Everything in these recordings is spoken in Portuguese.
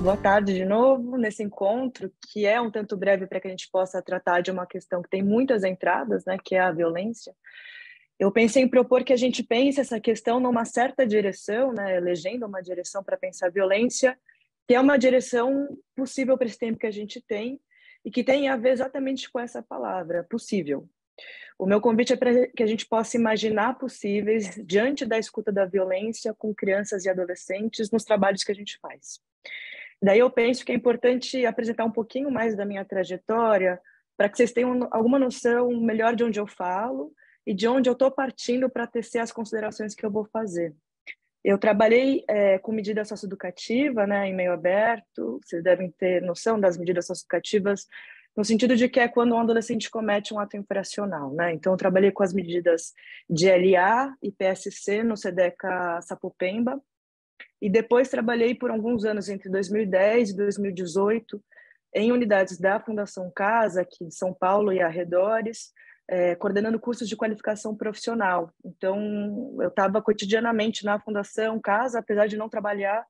Boa tarde de novo, nesse encontro, que é um tanto breve para que a gente possa tratar de uma questão que tem muitas entradas, né, que é a violência. Eu pensei em propor que a gente pense essa questão numa certa direção, né, elegendo uma direção para pensar a violência, que é uma direção possível para esse tempo que a gente tem e que tem a ver exatamente com essa palavra, possível. O meu convite é para que a gente possa imaginar possíveis diante da escuta da violência com crianças e adolescentes nos trabalhos que a gente faz. Daí eu penso que é importante apresentar um pouquinho mais da minha trajetória para que vocês tenham alguma noção melhor de onde eu falo e de onde eu estou partindo para tecer as considerações que eu vou fazer. Eu trabalhei com medida socioeducativa, né, em meio aberto. Vocês devem ter noção das medidas socioeducativas no sentido de que é quando um adolescente comete um ato infracional, né? Então, eu trabalhei com as medidas de LA e PSC no SEDECA Sapopemba, e depois trabalhei por alguns anos, entre 2010 e 2018, em unidades da Fundação Casa, aqui de São Paulo e arredores, coordenando cursos de qualificação profissional. Então, eu estava cotidianamente na Fundação Casa, apesar de não trabalhar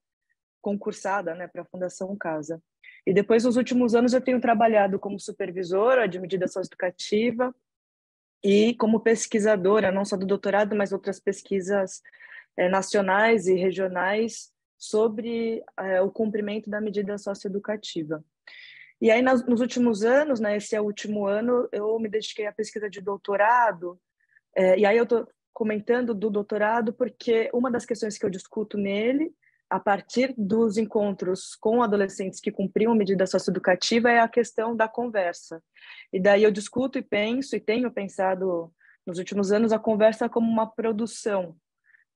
concursada, né, para a Fundação Casa. E depois, nos últimos anos, eu tenho trabalhado como supervisora de medida socioeducativa e como pesquisadora, não só do doutorado, mas outras pesquisas nacionais e regionais sobre o cumprimento da medida socioeducativa. E aí, nos últimos anos, né, esse é o último ano, eu me dediquei à pesquisa de doutorado, e aí eu estou comentando do doutorado porque uma das questões que eu discuto nele, a partir dos encontros com adolescentes que cumpriam medida socioeducativa, é a questão da conversa. E daí eu discuto e penso, e tenho pensado nos últimos anos, a conversa como uma produção,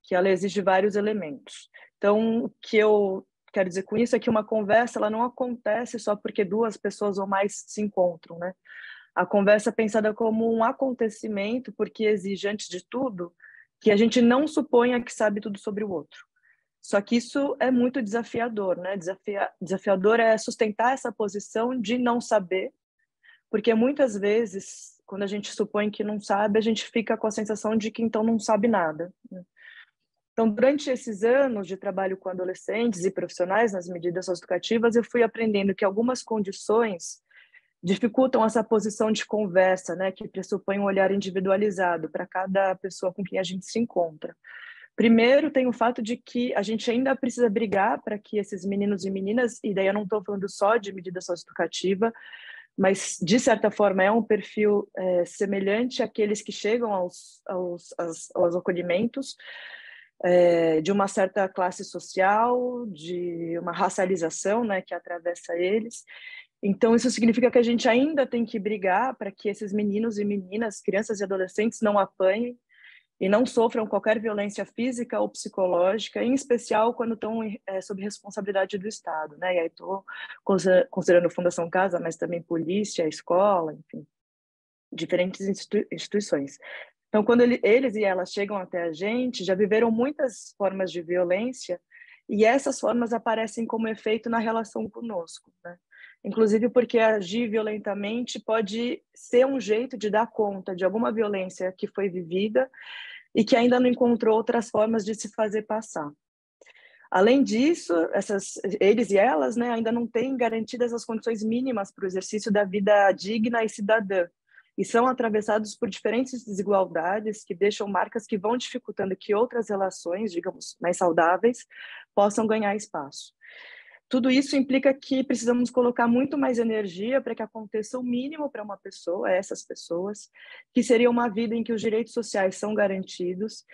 que ela exige vários elementos. Então, o que eu quero dizer com isso é que uma conversa ela não acontece só porque duas pessoas ou mais se encontram, né? A conversa é pensada como um acontecimento porque exige, antes de tudo, que a gente não suponha que sabe tudo sobre o outro. Só que isso é muito desafiador, né? Desafiador é sustentar essa posição de não saber, porque muitas vezes, quando a gente supõe que não sabe, a gente fica com a sensação de que então não sabe nada, né? Então, durante esses anos de trabalho com adolescentes e profissionais nas medidas socioeducativas, eu fui aprendendo que algumas condições dificultam essa posição de conversa, né, que pressupõe um olhar individualizado para cada pessoa com quem a gente se encontra. Primeiro, tem o fato de que a gente ainda precisa brigar para que esses meninos e meninas, e daí eu não estou falando só de medida socioeducativa, mas de certa forma é um perfil semelhante àqueles que chegam aos acolhimentos, de uma certa classe social, de uma racialização, né, que atravessa eles. Então, isso significa que a gente ainda tem que brigar para que esses meninos e meninas, crianças e adolescentes, não apanhem e não sofram qualquer violência física ou psicológica, em especial quando estão sob responsabilidade do Estado, né? E aí estou considerando Fundação Casa, mas também polícia, escola, enfim, diferentes instituições. Então, quando eles e elas chegam até a gente, já viveram muitas formas de violência e essas formas aparecem como efeito na relação conosco, né? Inclusive porque agir violentamente pode ser um jeito de dar conta de alguma violência que foi vivida e que ainda não encontrou outras formas de se fazer passar. Além disso, eles e elas, né, ainda não têm garantidas as condições mínimas para o exercício da vida digna e cidadã, e são atravessados por diferentes desigualdades que deixam marcas que vão dificultando que outras relações, digamos, mais saudáveis, possam ganhar espaço. Tudo isso implica que precisamos colocar muito mais energia para que aconteça o mínimo para uma pessoa, essas pessoas, que seria uma vida em que os direitos sociais são garantidos,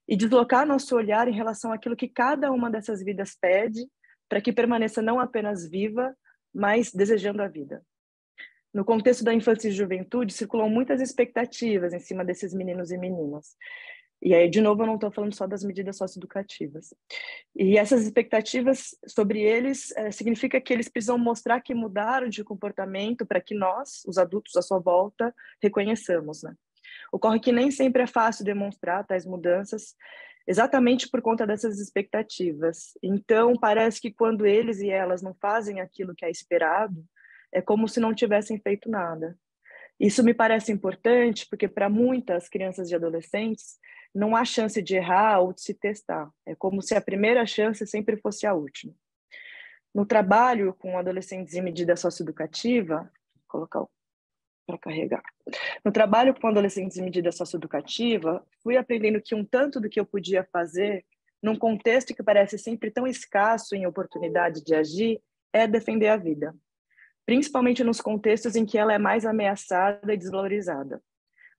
e deslocar nosso olhar em relação àquilo que cada uma dessas vidas pede, para que permaneça não apenas viva, mas desejando a vida. No contexto da infância e juventude, circulam muitas expectativas em cima desses meninos e meninas. E aí, de novo, eu não estou falando só das medidas socioeducativas. E essas expectativas sobre eles significa que eles precisam mostrar que mudaram de comportamento para que nós, os adultos à sua volta, reconheçamos, né? Ocorre que nem sempre é fácil demonstrar tais mudanças, exatamente por conta dessas expectativas. Então, parece que quando eles e elas não fazem aquilo que é esperado, é como se não tivessem feito nada. Isso me parece importante porque, para muitas crianças e adolescentes, não há chance de errar ou de se testar. É como se a primeira chance sempre fosse a última. No trabalho com adolescentes em medida socioeducativa, vou colocar para carregar. No trabalho com adolescentes em medida socioeducativa, fui aprendendo que um tanto do que eu podia fazer, num contexto que parece sempre tão escasso em oportunidade de agir, é defender a vida, principalmente nos contextos em que ela é mais ameaçada e desvalorizada.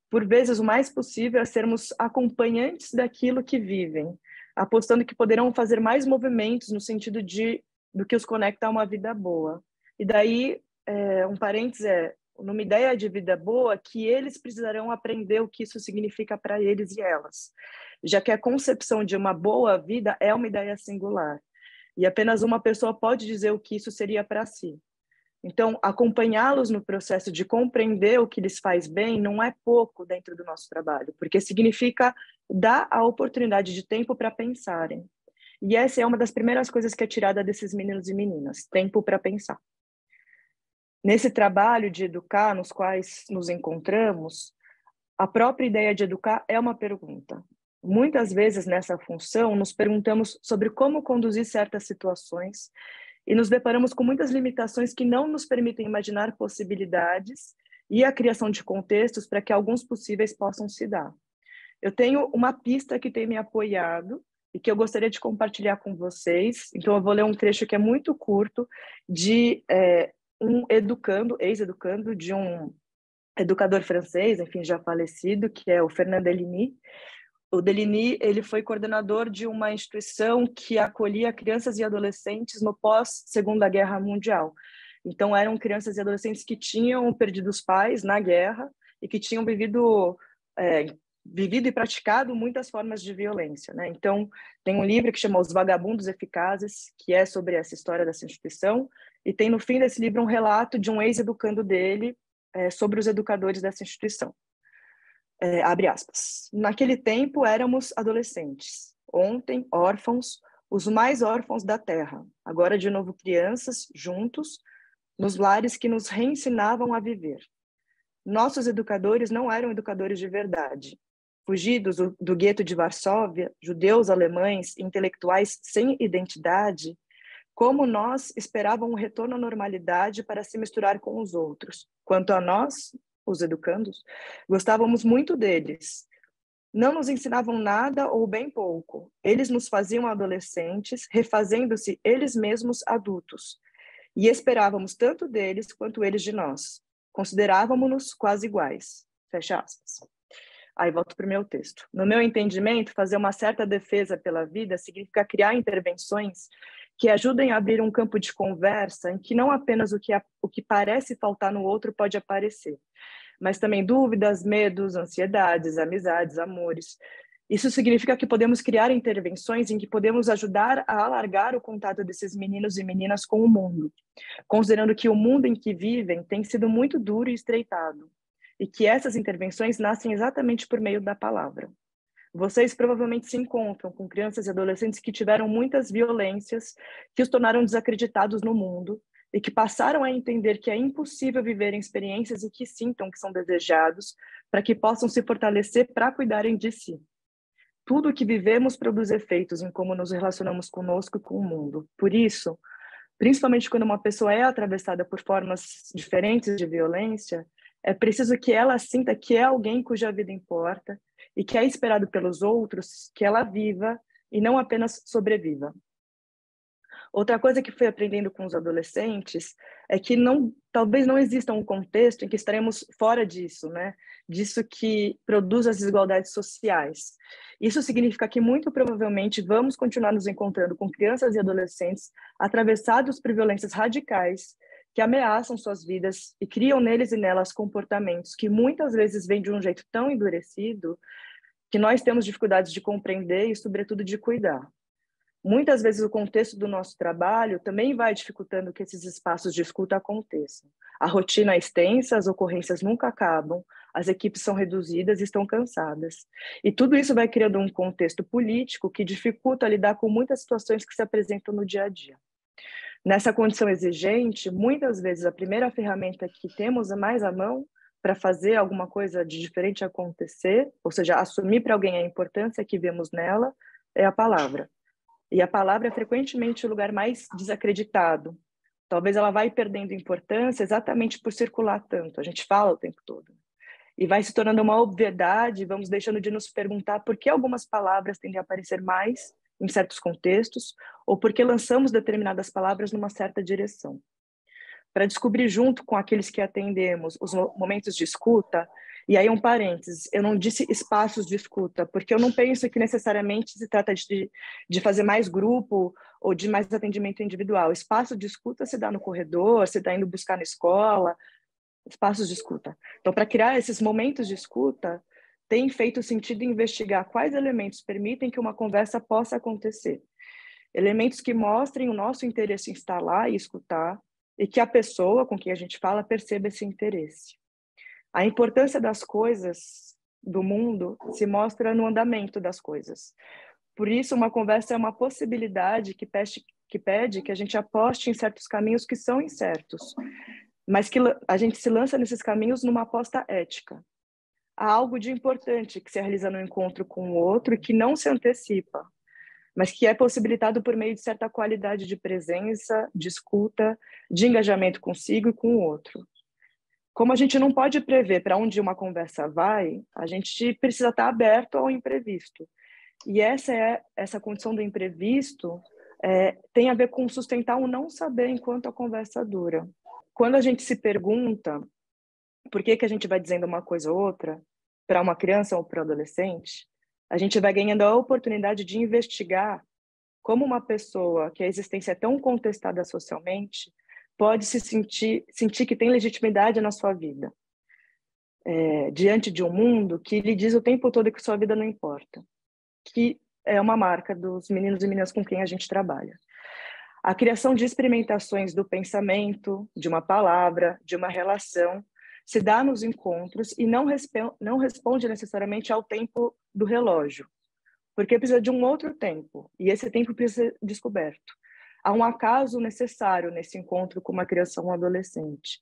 Por vezes, o mais possível é sermos acompanhantes daquilo que vivem, apostando que poderão fazer mais movimentos no sentido do que os conecta a uma vida boa. E daí, um parênteses numa ideia de vida boa, que eles precisarão aprender o que isso significa para eles e elas, já que a concepção de uma boa vida é uma ideia singular, e apenas uma pessoa pode dizer o que isso seria para si. Então, acompanhá-los no processo de compreender o que lhes faz bem não é pouco dentro do nosso trabalho, porque significa dar a oportunidade de tempo para pensarem. E essa é uma das primeiras coisas que é tirada desses meninos e meninas, tempo para pensar. Nesse trabalho de educar, nos quais nos encontramos, a própria ideia de educar é uma pergunta. Muitas vezes, nessa função, nos perguntamos sobre como conduzir certas situações e nos deparamos com muitas limitações que não nos permitem imaginar possibilidades e a criação de contextos para que alguns possíveis possam se dar. Eu tenho uma pista que tem me apoiado e que eu gostaria de compartilhar com vocês. Então, eu vou ler um trecho que é muito curto de um educando, ex-educando, de um educador francês, enfim, já falecido, que é o Fernand Deligny. O Deligny, ele foi coordenador de uma instituição que acolhia crianças e adolescentes no pós-Segunda Guerra Mundial. Então, eram crianças e adolescentes que tinham perdido os pais na guerra e que tinham vivido e praticado muitas formas de violência, né? Então, tem um livro que chama Os Vagabundos Eficazes, que é sobre essa história dessa instituição, e tem no fim desse livro um relato de um ex-educando dele sobre os educadores dessa instituição. Abre aspas. Naquele tempo éramos adolescentes, ontem órfãos, os mais órfãos da terra, agora de novo crianças, juntos, nos lares que nos reensinavam a viver. Nossos educadores não eram educadores de verdade. Fugidos do gueto de Varsóvia, judeus, alemães, intelectuais sem identidade, como nós, esperavam um retorno à normalidade para se misturar com os outros. Quanto a nós, os educandos, gostávamos muito deles. Não nos ensinavam nada ou bem pouco. Eles nos faziam adolescentes, refazendo-se eles mesmos adultos. E esperávamos tanto deles quanto eles de nós. Considerávamos-nos quase iguais. Fecha aspas. Aí volto para o meu texto. No meu entendimento, fazer uma certa defesa pela vida significa criar intervenções que ajudem a abrir um campo de conversa em que não apenas o que parece faltar no outro pode aparecer, mas também dúvidas, medos, ansiedades, amizades, amores. Isso significa que podemos criar intervenções em que podemos ajudar a alargar o contato desses meninos e meninas com o mundo, considerando que o mundo em que vivem tem sido muito duro e estreitado, e que essas intervenções nascem exatamente por meio da palavra. Vocês provavelmente se encontram com crianças e adolescentes que tiveram muitas violências, que os tornaram desacreditados no mundo e que passaram a entender que é impossível viverem experiências e que sintam que são desejados para que possam se fortalecer para cuidarem de si. Tudo o que vivemos produz efeitos em como nos relacionamos conosco e com o mundo. Por isso, principalmente quando uma pessoa é atravessada por formas diferentes de violência, é preciso que ela sinta que é alguém cuja vida importa e que é esperado pelos outros que ela viva e não apenas sobreviva. Outra coisa que fui aprendendo com os adolescentes é que talvez não exista um contexto em que estaremos fora disso, né? Disso que produz as desigualdades sociais. Isso significa que muito provavelmente vamos continuar nos encontrando com crianças e adolescentes atravessados por violências radicais que ameaçam suas vidas e criam neles e nelas comportamentos que muitas vezes vêm de um jeito tão endurecido que nós temos dificuldades de compreender e, sobretudo, de cuidar. Muitas vezes o contexto do nosso trabalho também vai dificultando que esses espaços de escuta aconteçam. A rotina é extensa, as ocorrências nunca acabam, as equipes são reduzidas e estão cansadas. E tudo isso vai criando um contexto político que dificulta lidar com muitas situações que se apresentam no dia a dia. Nessa condição exigente, muitas vezes a primeira ferramenta que temos mais à mão para fazer alguma coisa de diferente acontecer, ou seja, assumir para alguém a importância que vemos nela, é a palavra. E a palavra é frequentemente o lugar mais desacreditado. Talvez ela vai perdendo importância exatamente por circular tanto. A gente fala o tempo todo. E vai se tornando uma obviedade, vamos deixando de nos perguntar por que algumas palavras tendem a aparecer mais em certos contextos, ou por que lançamos determinadas palavras numa certa direção. Para descobrir junto com aqueles que atendemos os momentos de escuta, e aí um parênteses, eu não disse espaços de escuta, porque eu não penso que necessariamente se trata de fazer mais grupo ou de mais atendimento individual. Espaço de escuta se dá no corredor, se está indo buscar na escola, espaços de escuta. Então, para criar esses momentos de escuta, tem feito sentido investigar quais elementos permitem que uma conversa possa acontecer. Elementos que mostrem o nosso interesse em estar lá e escutar, e que a pessoa com quem a gente fala perceba esse interesse. A importância das coisas do mundo se mostra no andamento das coisas. Por isso, uma conversa é uma possibilidade que pede que a gente aposte em certos caminhos que são incertos, mas que a gente se lança nesses caminhos numa aposta ética. Há algo de importante que se realiza no encontro com o outro e que não se antecipa, mas que é possibilitado por meio de certa qualidade de presença, de escuta, de engajamento consigo e com o outro. Como a gente não pode prever para onde uma conversa vai, a gente precisa estar aberto ao imprevisto. E essa condição do imprevisto tem a ver com sustentar o não saber enquanto a conversa dura. Quando a gente se pergunta por que a gente vai dizendo uma coisa ou outra, para uma criança ou para um adolescente, a gente vai ganhando a oportunidade de investigar como uma pessoa que a existência é tão contestada socialmente pode se sentir que tem legitimidade na sua vida, diante de um mundo que lhe diz o tempo todo que sua vida não importa, que é uma marca dos meninos e meninas com quem a gente trabalha. A criação de experimentações do pensamento, de uma palavra, de uma relação, se dá nos encontros e não responde necessariamente ao tempo do relógio, porque precisa de um outro tempo, e esse tempo precisa ser descoberto. Há um acaso necessário nesse encontro com uma criança ou um adolescente.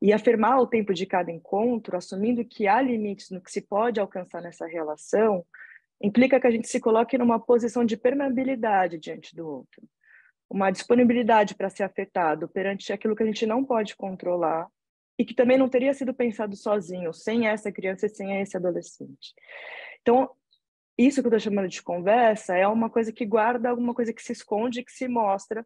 E afirmar o tempo de cada encontro, assumindo que há limites no que se pode alcançar nessa relação, implica que a gente se coloque numa posição de permeabilidade diante do outro, uma disponibilidade para ser afetado perante aquilo que a gente não pode controlar e que também não teria sido pensado sozinho, sem essa criança e sem esse adolescente. Então, isso que eu estou chamando de conversa é uma coisa que guarda alguma coisa que se esconde, que se mostra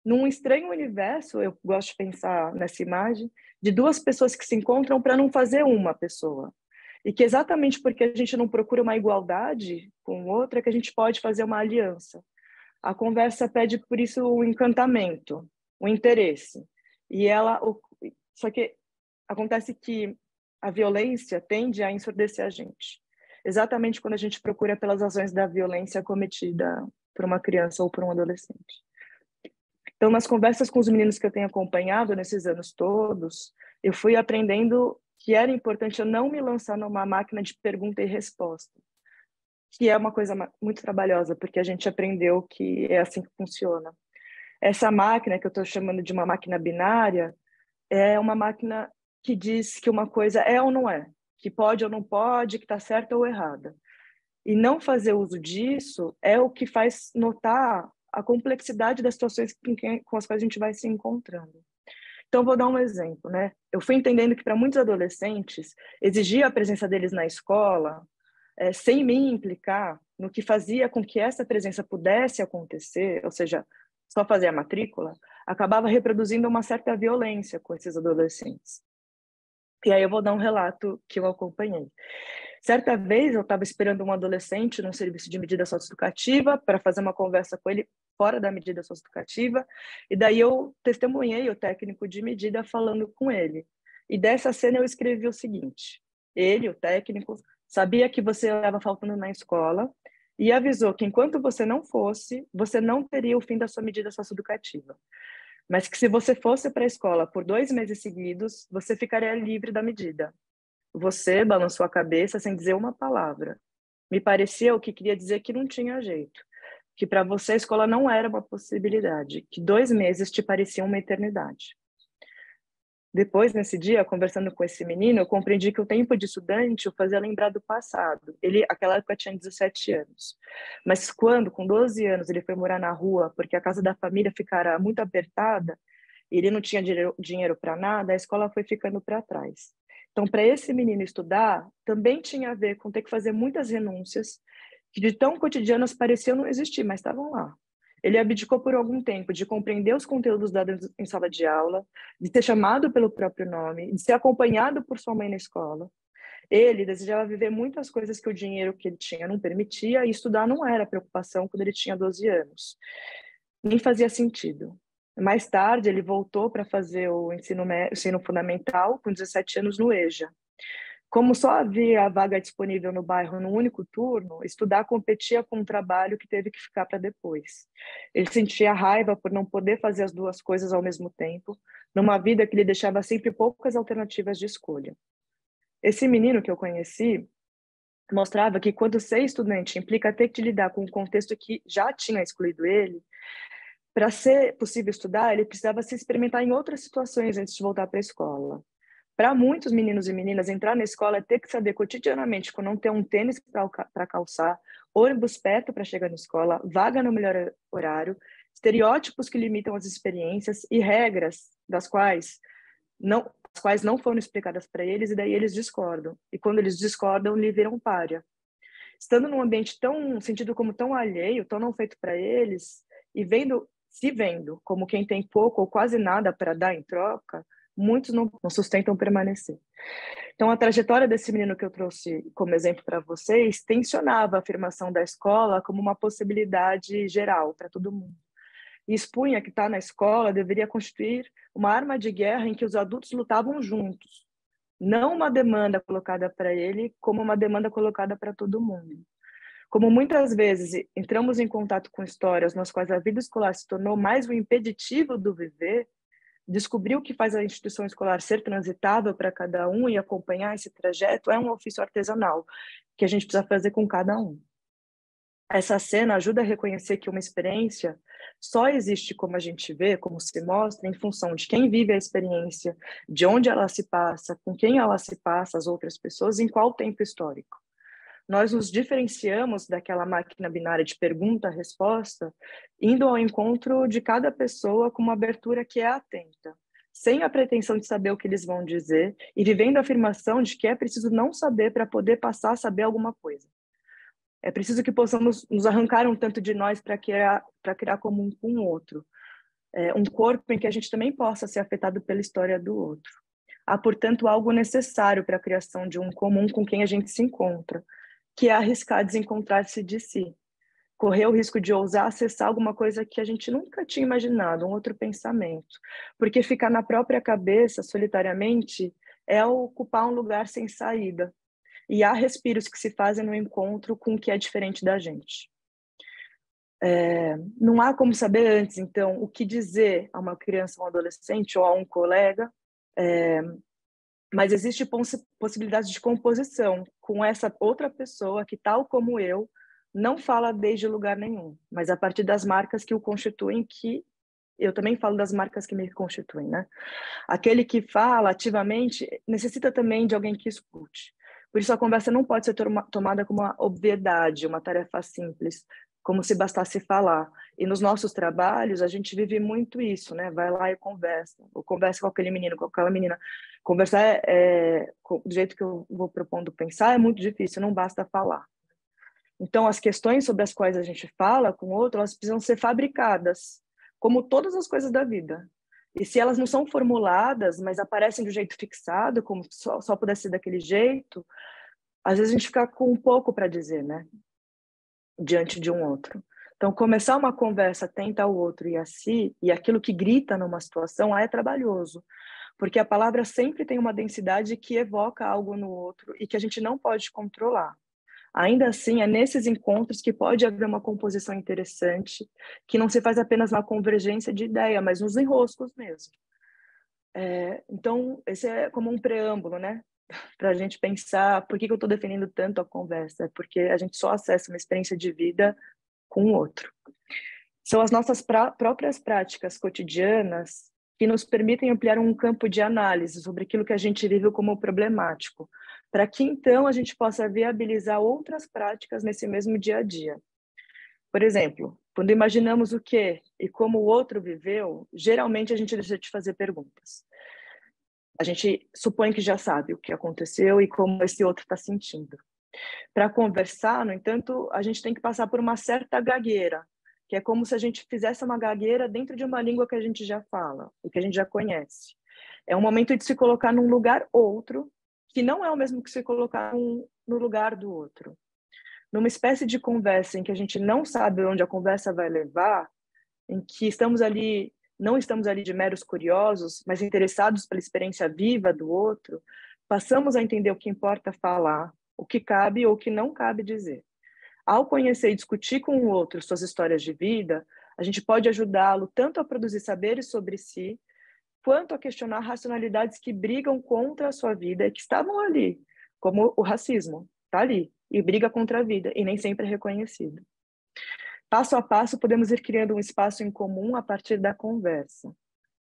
num estranho universo. Eu gosto de pensar nessa imagem de duas pessoas que se encontram para não fazer uma pessoa. E que exatamente porque a gente não procura uma igualdade com outra, que a gente pode fazer uma aliança. A conversa pede, por isso, o encantamento, o interesse. Só que acontece que a violência tende a ensurdecer a gente. Exatamente quando a gente procura pelas razões da violência cometida por uma criança ou por um adolescente. Então, nas conversas com os meninos que eu tenho acompanhado nesses anos todos, eu fui aprendendo que era importante eu não me lançar numa máquina de pergunta e resposta, que é uma coisa muito trabalhosa, porque a gente aprendeu que é assim que funciona. Essa máquina, que eu estou chamando de uma máquina binária, é uma máquina que diz que uma coisa é ou não é, que pode ou não pode, que está certa ou errada. E não fazer uso disso é o que faz notar a complexidade das situações com as quais a gente vai se encontrando. Então, vou dar um exemplo, né? Eu fui entendendo que para muitos adolescentes, exigir a presença deles na escola, sem me implicar no que fazia com que essa presença pudesse acontecer, ou seja, só fazer a matrícula, acabava reproduzindo uma certa violência com esses adolescentes. E aí eu vou dar um relato que eu acompanhei. Certa vez eu estava esperando um adolescente num serviço de medida socioeducativa para fazer uma conversa com ele fora da medida socioeducativa, e daí eu testemunhei o técnico de medida falando com ele. E dessa cena eu escrevi o seguinte: ele, o técnico, sabia que você estava faltando na escola e avisou que enquanto você não fosse, você não teria o fim da sua medida socioeducativa. Mas que se você fosse para a escola por 2 meses seguidos, você ficaria livre da medida. Você balançou a cabeça sem dizer uma palavra. Me pareceu que queria dizer que não tinha jeito, que para você a escola não era uma possibilidade, que 2 meses te pareciam uma eternidade. Depois, nesse dia, conversando com esse menino, eu compreendi que o tempo de estudante o fazia lembrar do passado. Ele, naquela época, tinha 17 anos. Mas quando, com 12 anos, ele foi morar na rua, porque a casa da família ficara muito apertada, e ele não tinha dinheiro para nada, a escola foi ficando para trás. Então, para esse menino estudar, também tinha a ver com ter que fazer muitas renúncias, que de tão cotidianas pareciam não existir, mas estavam lá. Ele abdicou por algum tempo de compreender os conteúdos dados em sala de aula, de ser chamado pelo próprio nome, de ser acompanhado por sua mãe na escola. Ele desejava viver muitas coisas que o dinheiro que ele tinha não permitia, e estudar não era preocupação quando ele tinha 12 anos. Nem fazia sentido. Mais tarde, ele voltou para fazer o ensino fundamental, com 17 anos, no EJA. Como só havia a vaga disponível no bairro no único turno, estudar competia com um trabalho que teve que ficar para depois. Ele sentia raiva por não poder fazer as duas coisas ao mesmo tempo, numa vida que lhe deixava sempre poucas alternativas de escolha. Esse menino que eu conheci mostrava que quando ser estudante implica ter que lidar com um contexto que já tinha excluído ele, para ser possível estudar, ele precisava se experimentar em outras situações antes de voltar para a escola. Para muitos meninos e meninas, entrar na escola é ter que saber cotidianamente que não ter um tênis para calçar, ônibus perto para chegar na escola, vaga no melhor horário, estereótipos que limitam as experiências e regras das quais não foram explicadas para eles, e daí eles discordam. E quando eles discordam, lhe viram pária. Estando num ambiente tão sentido como tão alheio, tão não feito para eles, e se vendo como quem tem pouco ou quase nada para dar em troca, muitos não sustentam permanecer. Então, a trajetória desse menino que eu trouxe como exemplo para vocês tensionava a afirmação da escola como uma possibilidade geral para todo mundo. E expunha que estar na escola deveria constituir uma arma de guerra em que os adultos lutavam juntos, não uma demanda colocada para ele, como uma demanda colocada para todo mundo. Como muitas vezes entramos em contato com histórias nas quais a vida escolar se tornou mais um impeditivo do viver, descobrir o que faz a instituição escolar ser transitável para cada um e acompanhar esse trajeto é um ofício artesanal que a gente precisa fazer com cada um. Essa cena ajuda a reconhecer que uma experiência só existe como a gente vê, como se mostra, em função de quem vive a experiência, de onde ela se passa, com quem ela se passa, as outras pessoas, em qual tempo histórico. Nós nos diferenciamos daquela máquina binária de pergunta-resposta, indo ao encontro de cada pessoa com uma abertura que é atenta, sem a pretensão de saber o que eles vão dizer e vivendo a afirmação de que é preciso não saber para poder passar a saber alguma coisa. É preciso que possamos nos arrancar um tanto de nós para criar comum com o outro. Um corpo em que a gente também possa ser afetado pela história do outro. Há, portanto, algo necessário para a criação de um comum com quem a gente se encontra, que é arriscar desencontrar-se de si. Correr o risco de ousar acessar alguma coisa que a gente nunca tinha imaginado, um outro pensamento. Porque ficar na própria cabeça, solitariamente, é ocupar um lugar sem saída. E há respiros que se fazem no encontro com o que é diferente da gente. Não há como saber antes, então, o que dizer a uma criança, a um adolescente ou a um colega, mas existe possibilidade de composição com essa outra pessoa que, tal como eu, não fala desde lugar nenhum, mas a partir das marcas que o constituem, que eu também falo das marcas que me constituem, né? Aquele que fala ativamente necessita também de alguém que escute. Por isso, a conversa não pode ser tomada como uma obviedade, uma tarefa simples, como se bastasse falar. E nos nossos trabalhos, a gente vive muito isso, né? Vai lá e conversa. Ou conversa com aquele menino, com aquela menina. Conversar do jeito que eu vou propondo pensar é muito difícil, não basta falar. Então, as questões sobre as quais a gente fala com o outro, elas precisam ser fabricadas, como todas as coisas da vida. E se elas não são formuladas, mas aparecem de um jeito fixado, como só pudesse ser daquele jeito, às vezes a gente fica com um pouco para dizer, né? Diante de um outro. Então, começar uma conversa atenta ao outro e a si, e aquilo que grita numa situação, é trabalhoso. Porque a palavra sempre tem uma densidade que evoca algo no outro e que a gente não pode controlar. Ainda assim, é nesses encontros que pode haver uma composição interessante, que não se faz apenas na convergência de ideia, mas nos enroscos mesmo. Então, esse é como um preâmbulo, né? Para a gente pensar por que eu estou defendendo tanto a conversa. É porque a gente só acessa uma experiência de vida com o outro. São as nossas próprias práticas cotidianas que nos permitem ampliar um campo de análise sobre aquilo que a gente vive como problemático, para que então a gente possa viabilizar outras práticas nesse mesmo dia a dia. Por exemplo, quando imaginamos o que e como o outro viveu, geralmente a gente deixa de fazer perguntas. A gente supõe que já sabe o que aconteceu e como esse outro está sentindo. Para conversar, no entanto, a gente tem que passar por uma certa gagueira, que é como se a gente fizesse uma gagueira dentro de uma língua que a gente já fala, e que a gente já conhece. É um momento de se colocar num lugar outro, que não é o mesmo que se colocar no lugar do outro. Numa espécie de conversa em que a gente não sabe onde a conversa vai levar, em que não estamos ali de meros curiosos, mas interessados pela experiência viva do outro, passamos a entender o que importa falar, o que cabe ou o que não cabe dizer. Ao conhecer e discutir com o outro suas histórias de vida, a gente pode ajudá-lo tanto a produzir saberes sobre si, quanto a questionar racionalidades que brigam contra a sua vida e que estavam ali, como o racismo, está ali, e briga contra a vida, e nem sempre é reconhecido. Passo a passo, podemos ir criando um espaço em comum a partir da conversa.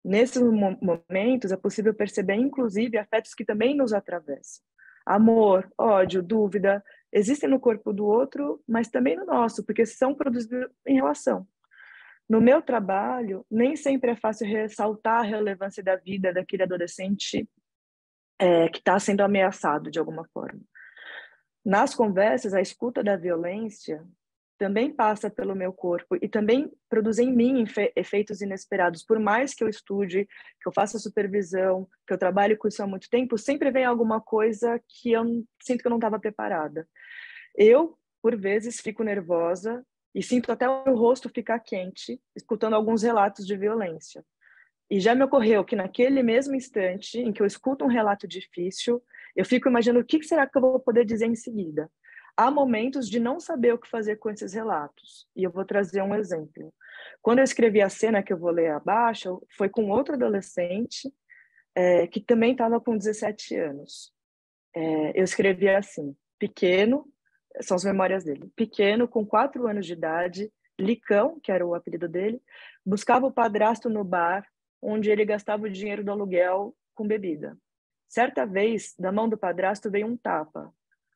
Nesses momentos, é possível perceber, inclusive, afetos que também nos atravessam. Amor, ódio, dúvida, existem no corpo do outro, mas também no nosso, porque são produzidos em relação. No meu trabalho, nem sempre é fácil ressaltar a relevância da vida daquele adolescente que está sendo ameaçado de alguma forma. Nas conversas, a escuta da violência também passa pelo meu corpo e também produz em mim efeitos inesperados. Por mais que eu estude, que eu faça supervisão, que eu trabalhe com isso há muito tempo, sempre vem alguma coisa que eu sinto que eu não estava preparada. Eu, por vezes, fico nervosa e sinto até o meu rosto ficar quente, escutando alguns relatos de violência. E já me ocorreu que naquele mesmo instante em que eu escuto um relato difícil, eu fico imaginando o que será que eu vou poder dizer em seguida. Há momentos de não saber o que fazer com esses relatos. E eu vou trazer um exemplo. Quando eu escrevi a cena que eu vou ler abaixo, foi com outro adolescente que também estava com 17 anos. Eu escrevi assim, pequeno, são as memórias dele, pequeno, com 4 anos de idade, Licão, que era o apelido dele, buscava o padrasto no bar, onde ele gastava o dinheiro do aluguel com bebida. Certa vez, da mão do padrasto veio um tapa.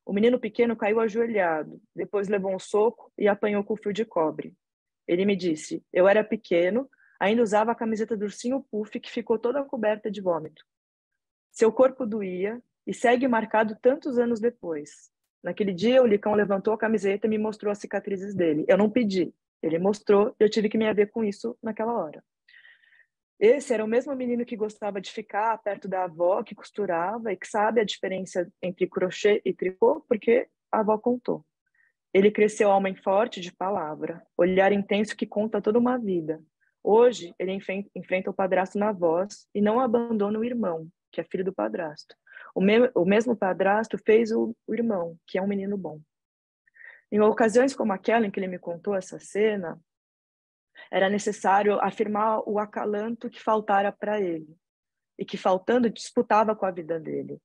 O menino pequeno caiu ajoelhado, depois levou um soco e apanhou com fio de cobre. Ele me disse, eu era pequeno, ainda usava a camiseta do ursinho Puff que ficou toda coberta de vômito. Seu corpo doía e segue marcado tantos anos depois. Naquele dia, o Licão levantou a camiseta e me mostrou as cicatrizes dele. Eu não pedi, ele mostrou e eu tive que me haver com isso naquela hora. Esse era o mesmo menino que gostava de ficar perto da avó, que costurava e que sabe a diferença entre crochê e tricô, porque a avó contou. Ele cresceu homem forte de palavra, olhar intenso que conta toda uma vida. Hoje, ele enfrenta o padrasto na voz e não abandona o irmão, que é filho do padrasto. O mesmo padrasto fez o irmão, que é um menino bom. Em ocasiões como aquela em que ele me contou essa cena, era necessário afirmar o acalanto que faltara para ele e que, faltando, disputava com a vida dele.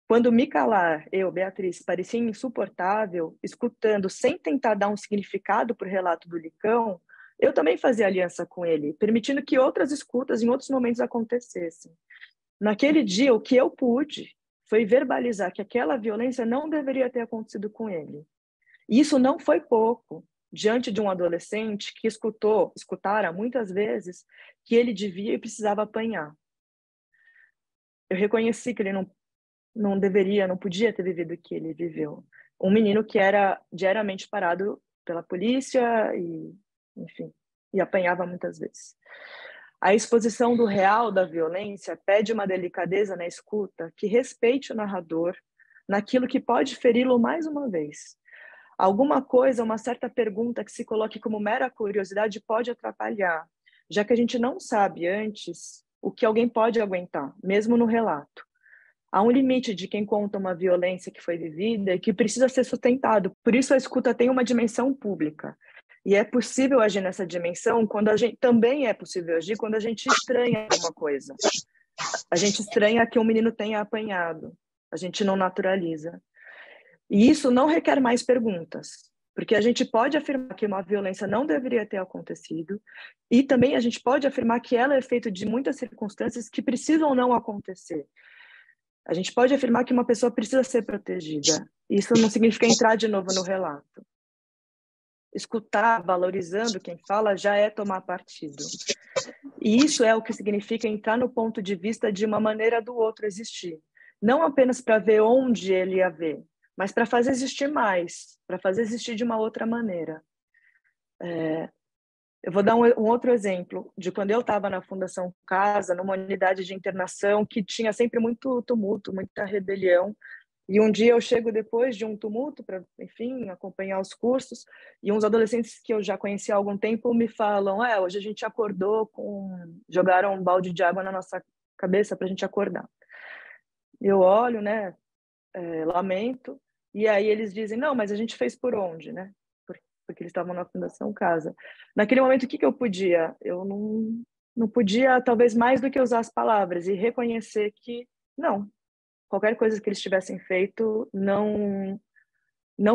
Quando me calar, eu, Beatriz, parecia insuportável, escutando sem tentar dar um significado para o relato do Licão, eu também fazia aliança com ele, permitindo que outras escutas em outros momentos acontecessem. Naquele dia, o que eu pude foi verbalizar que aquela violência não deveria ter acontecido com ele. E isso não foi pouco, diante de um adolescente que escutara muitas vezes que ele devia e precisava apanhar. Eu reconheci que ele não podia ter vivido o que ele viveu. Um menino que era diariamente parado pela polícia e, enfim, e apanhava muitas vezes. A exposição do real da violência pede uma delicadeza na escuta que respeite o narrador naquilo que pode feri-lo mais uma vez. Alguma coisa, uma certa pergunta que se coloque como mera curiosidade pode atrapalhar, já que a gente não sabe antes o que alguém pode aguentar, mesmo no relato. Há um limite de quem conta uma violência que foi vivida e que precisa ser sustentado. Por isso a escuta tem uma dimensão pública. E é possível agir nessa dimensão quando a gente também é possível agir quando a gente estranha alguma coisa. A gente estranha que um menino tenha apanhado. A gente não naturaliza. E isso não requer mais perguntas. Porque a gente pode afirmar que uma violência não deveria ter acontecido, e também a gente pode afirmar que ela é feita de muitas circunstâncias que precisam não acontecer. A gente pode afirmar que uma pessoa precisa ser protegida. Isso não significa entrar de novo no relato. Escutar, valorizando quem fala, já é tomar partido. E isso é o que significa entrar no ponto de vista de uma maneira do outro existir. Não apenas para ver onde ele ia ver, mas para fazer existir mais, para fazer existir de uma outra maneira. Eu vou dar um outro exemplo de quando eu estava na Fundação Casa, numa unidade de internação que tinha sempre muito tumulto, muita rebelião. E um dia eu chego depois de um tumulto para, enfim, acompanhar os cursos, e uns adolescentes que eu já conhecia há algum tempo me falam: hoje a gente acordou jogaram um balde de água na nossa cabeça para a gente acordar. Eu olho, né, lamento, e aí eles dizem: não, mas a gente fez por onde, né? Porque eles estavam na Fundação Casa. Naquele momento, o que eu podia? Eu não podia, talvez, mais do que usar as palavras e reconhecer que não. Qualquer coisa que eles tivessem feito não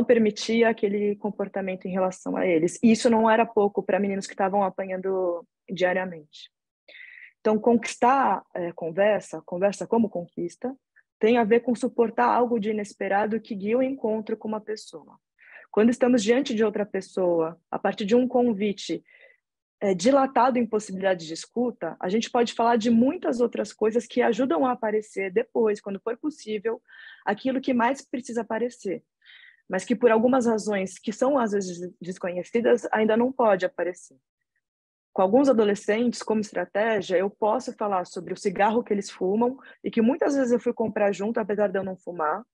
permitia aquele comportamento em relação a eles. E isso não era pouco para meninos que estavam apanhando diariamente. Então, conquistar conversa como conquista, tem a ver com suportar algo de inesperado que guia o encontro com uma pessoa. Quando estamos diante de outra pessoa, a partir de um convite dilatado em possibilidade de escuta, a gente pode falar de muitas outras coisas que ajudam a aparecer depois, quando for possível, aquilo que mais precisa aparecer, mas que por algumas razões que são às vezes desconhecidas, ainda não pode aparecer. Com alguns adolescentes, como estratégia, eu posso falar sobre o cigarro que eles fumam e que muitas vezes eu fui comprar junto, apesar de eu não fumar,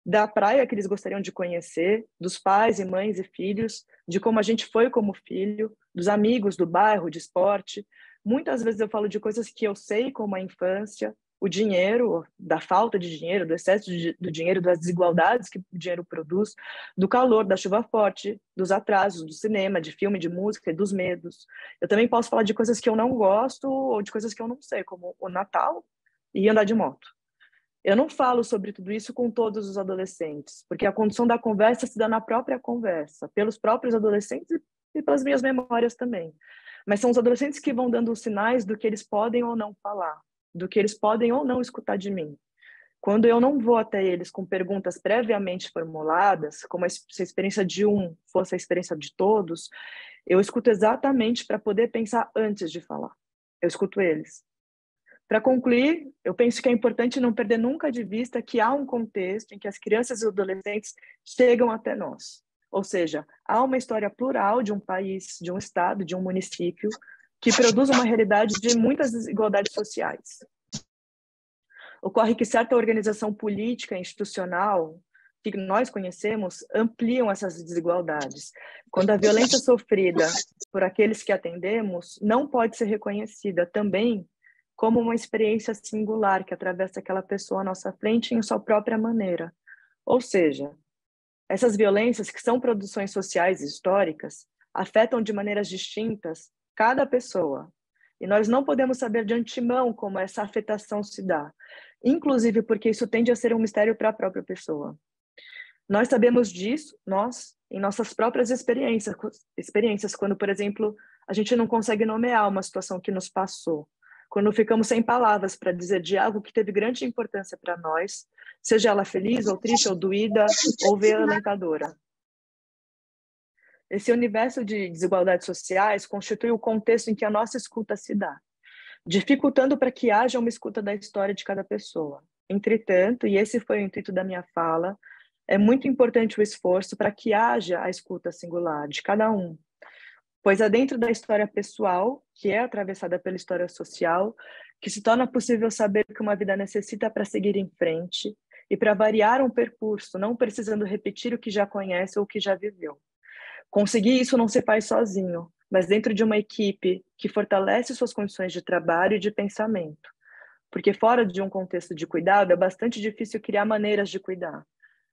da praia que eles gostariam de conhecer, dos pais e mães e filhos, de como a gente foi como filho, dos amigos do bairro, de esporte. Muitas vezes eu falo de coisas que eu sei, como a infância, o dinheiro, da falta de dinheiro, do excesso do dinheiro, das desigualdades que o dinheiro produz, do calor, da chuva forte, dos atrasos, do cinema, de filme, de música, dos medos. Eu também posso falar de coisas que eu não gosto ou de coisas que eu não sei, como o Natal e andar de moto. Eu não falo sobre tudo isso com todos os adolescentes, porque a condição da conversa se dá na própria conversa, pelos próprios adolescentes e pelas minhas memórias também. Mas são os adolescentes que vão dando os sinais do que eles podem ou não falar, do que eles podem ou não escutar de mim. Quando eu não vou até eles com perguntas previamente formuladas, como se a experiência de um fosse a experiência de todos, eu escuto exatamente para poder pensar antes de falar. Eu escuto eles. Para concluir, eu penso que é importante não perder nunca de vista que há um contexto em que as crianças e os adolescentes chegam até nós. Ou seja, há uma história plural de um país, de um estado, de um município, que produz uma realidade de muitas desigualdades sociais. Ocorre que certa organização política e institucional que nós conhecemos ampliam essas desigualdades. Quando a violência sofrida por aqueles que atendemos não pode ser reconhecida também como uma experiência singular que atravessa aquela pessoa à nossa frente em sua própria maneira. Ou seja, essas violências, que são produções sociais e históricas, afetam de maneiras distintas cada pessoa. E nós não podemos saber de antemão como essa afetação se dá, inclusive porque isso tende a ser um mistério para a própria pessoa. Nós sabemos disso, em nossas próprias experiências, quando, por exemplo, a gente não consegue nomear uma situação que nos passou, quando ficamos sem palavras para dizer de algo que teve grande importância para nós, seja ela feliz, ou triste, ou doída, ou violentadora. Esse universo de desigualdades sociais constitui o contexto em que a nossa escuta se dá, dificultando para que haja uma escuta da história de cada pessoa. Entretanto, e esse foi o intuito da minha fala, é muito importante o esforço para que haja a escuta singular de cada um, pois é dentro da história pessoal, que é atravessada pela história social, que se torna possível saber o que uma vida necessita para seguir em frente e para variar um percurso, não precisando repetir o que já conhece ou o que já viveu. Conseguir isso não se faz sozinho, mas dentro de uma equipe que fortalece suas condições de trabalho e de pensamento. Porque fora de um contexto de cuidado, é bastante difícil criar maneiras de cuidar.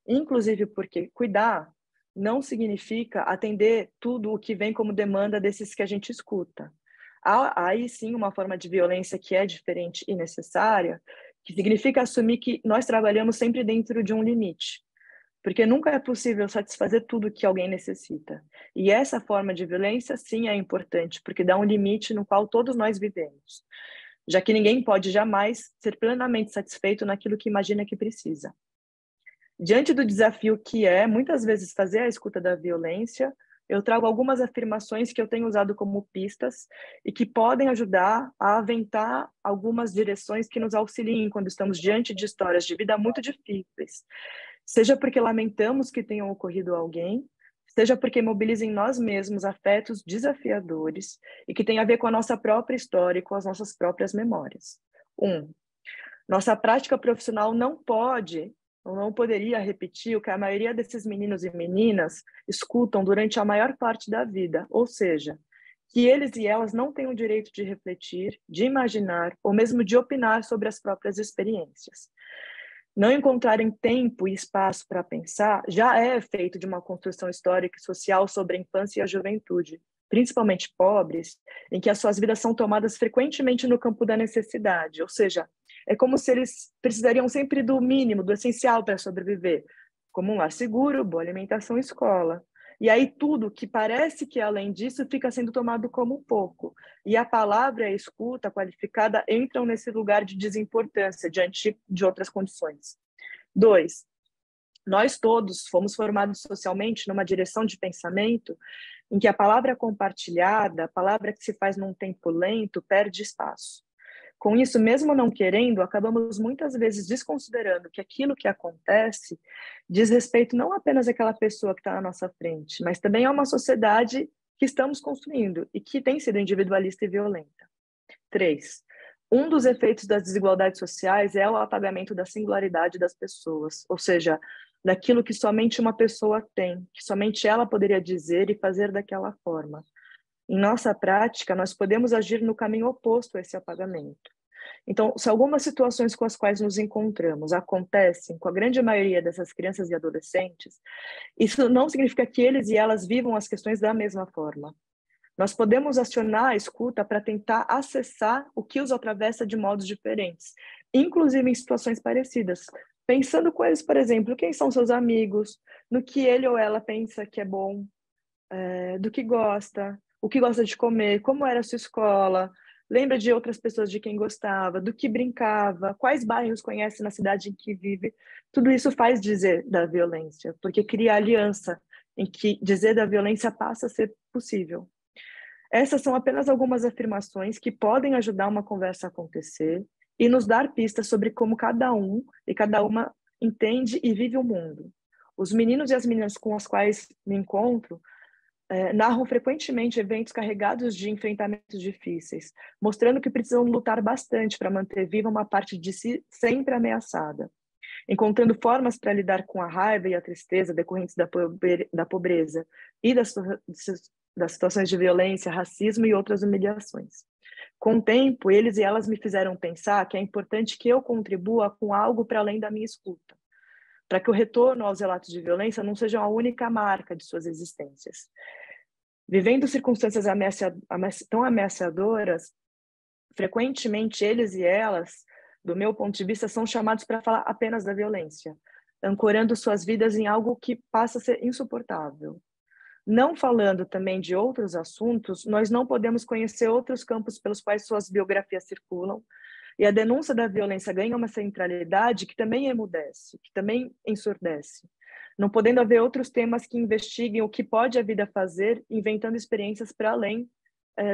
Inclusive porque cuidar não significa atender tudo o que vem como demanda desses que a gente escuta. Há aí sim uma forma de violência que é diferente e necessária, que significa assumir que nós trabalhamos sempre dentro de um limite. porque nunca é possível satisfazer tudo que alguém necessita. E essa forma de violência, sim, é importante, porque dá um limite no qual todos nós vivemos, já que ninguém pode jamais ser plenamente satisfeito naquilo que imagina que precisa. Diante do desafio que é, muitas vezes, fazer a escuta da violência, eu trago algumas afirmações que eu tenho usado como pistas e que podem ajudar a aventar algumas direções que nos auxiliem quando estamos diante de histórias de vida muito difíceis, seja porque lamentamos que tenham ocorrido a alguém, seja porque mobilizem nós mesmos afetos desafiadores e que tem a ver com a nossa própria história e com as nossas próprias memórias. Nossa prática profissional não pode ou não poderia repetir o que a maioria desses meninos e meninas escutam durante a maior parte da vida, ou seja, que eles e elas não têm o direito de refletir, de imaginar ou mesmo de opinar sobre as próprias experiências. Não encontrarem tempo e espaço para pensar já é efeito de uma construção histórica e social sobre a infância e a juventude, principalmente pobres, em que as suas vidas são tomadas frequentemente no campo da necessidade, ou seja, é como se eles precisariam sempre do mínimo, do essencial para sobreviver, como um lar seguro, boa alimentação e escola. E aí tudo que parece que além disso fica sendo tomado como pouco. E a palavra e a escuta qualificada entram nesse lugar de desimportância diante de outras condições. 2, nós todos fomos formados socialmente numa direção de pensamento em que a palavra compartilhada, a palavra que se faz num tempo lento, perde espaço. Com isso, mesmo não querendo, acabamos muitas vezes desconsiderando que aquilo que acontece diz respeito não apenas àquela pessoa que está na nossa frente, mas também a uma sociedade que estamos construindo e que tem sido individualista e violenta. 3, um dos efeitos das desigualdades sociais é o apagamento da singularidade das pessoas, ou seja, daquilo que somente uma pessoa tem, que somente ela poderia dizer e fazer daquela forma. Em nossa prática, nós podemos agir no caminho oposto a esse apagamento. Então, se algumas situações com as quais nos encontramos acontecem com a grande maioria dessas crianças e adolescentes, isso não significa que eles e elas vivam as questões da mesma forma. Nós podemos acionar a escuta para tentar acessar o que os atravessa de modos diferentes, inclusive em situações parecidas, pensando com eles, por exemplo, quem são seus amigos, no que ele ou ela pensa que é bom, do que gosta, o que gosta de comer, como era a sua escola, lembra de outras pessoas de quem gostava, do que brincava, quais bairros conhece na cidade em que vive. Tudo isso faz dizer da violência, porque cria aliança em que dizer da violência passa a ser possível. Essas são apenas algumas afirmações que podem ajudar uma conversa a acontecer e nos dar pistas sobre como cada um e cada uma entende e vive o mundo. Os meninos e as meninas com os quais me encontro narram frequentemente eventos carregados de enfrentamentos difíceis, mostrando que precisam lutar bastante para manter viva uma parte de si sempre ameaçada, encontrando formas para lidar com a raiva e a tristeza decorrentes da pobreza e das situações de violência, racismo e outras humilhações. Com o tempo, eles e elas me fizeram pensar que é importante que eu contribua com algo para além da minha escuta, para que o retorno aos relatos de violência não seja a única marca de suas existências. Vivendo circunstâncias tão ameaçadoras, frequentemente eles e elas, do meu ponto de vista, são chamados para falar apenas da violência, ancorando suas vidas em algo que passa a ser insuportável. Não falando também de outros assuntos, nós não podemos conhecer outros campos pelos quais suas biografias circulam, e a denúncia da violência ganha uma centralidade que também emudece, que também ensurdece. Não podendo haver outros temas que investiguem o que pode a vida fazer, inventando experiências para além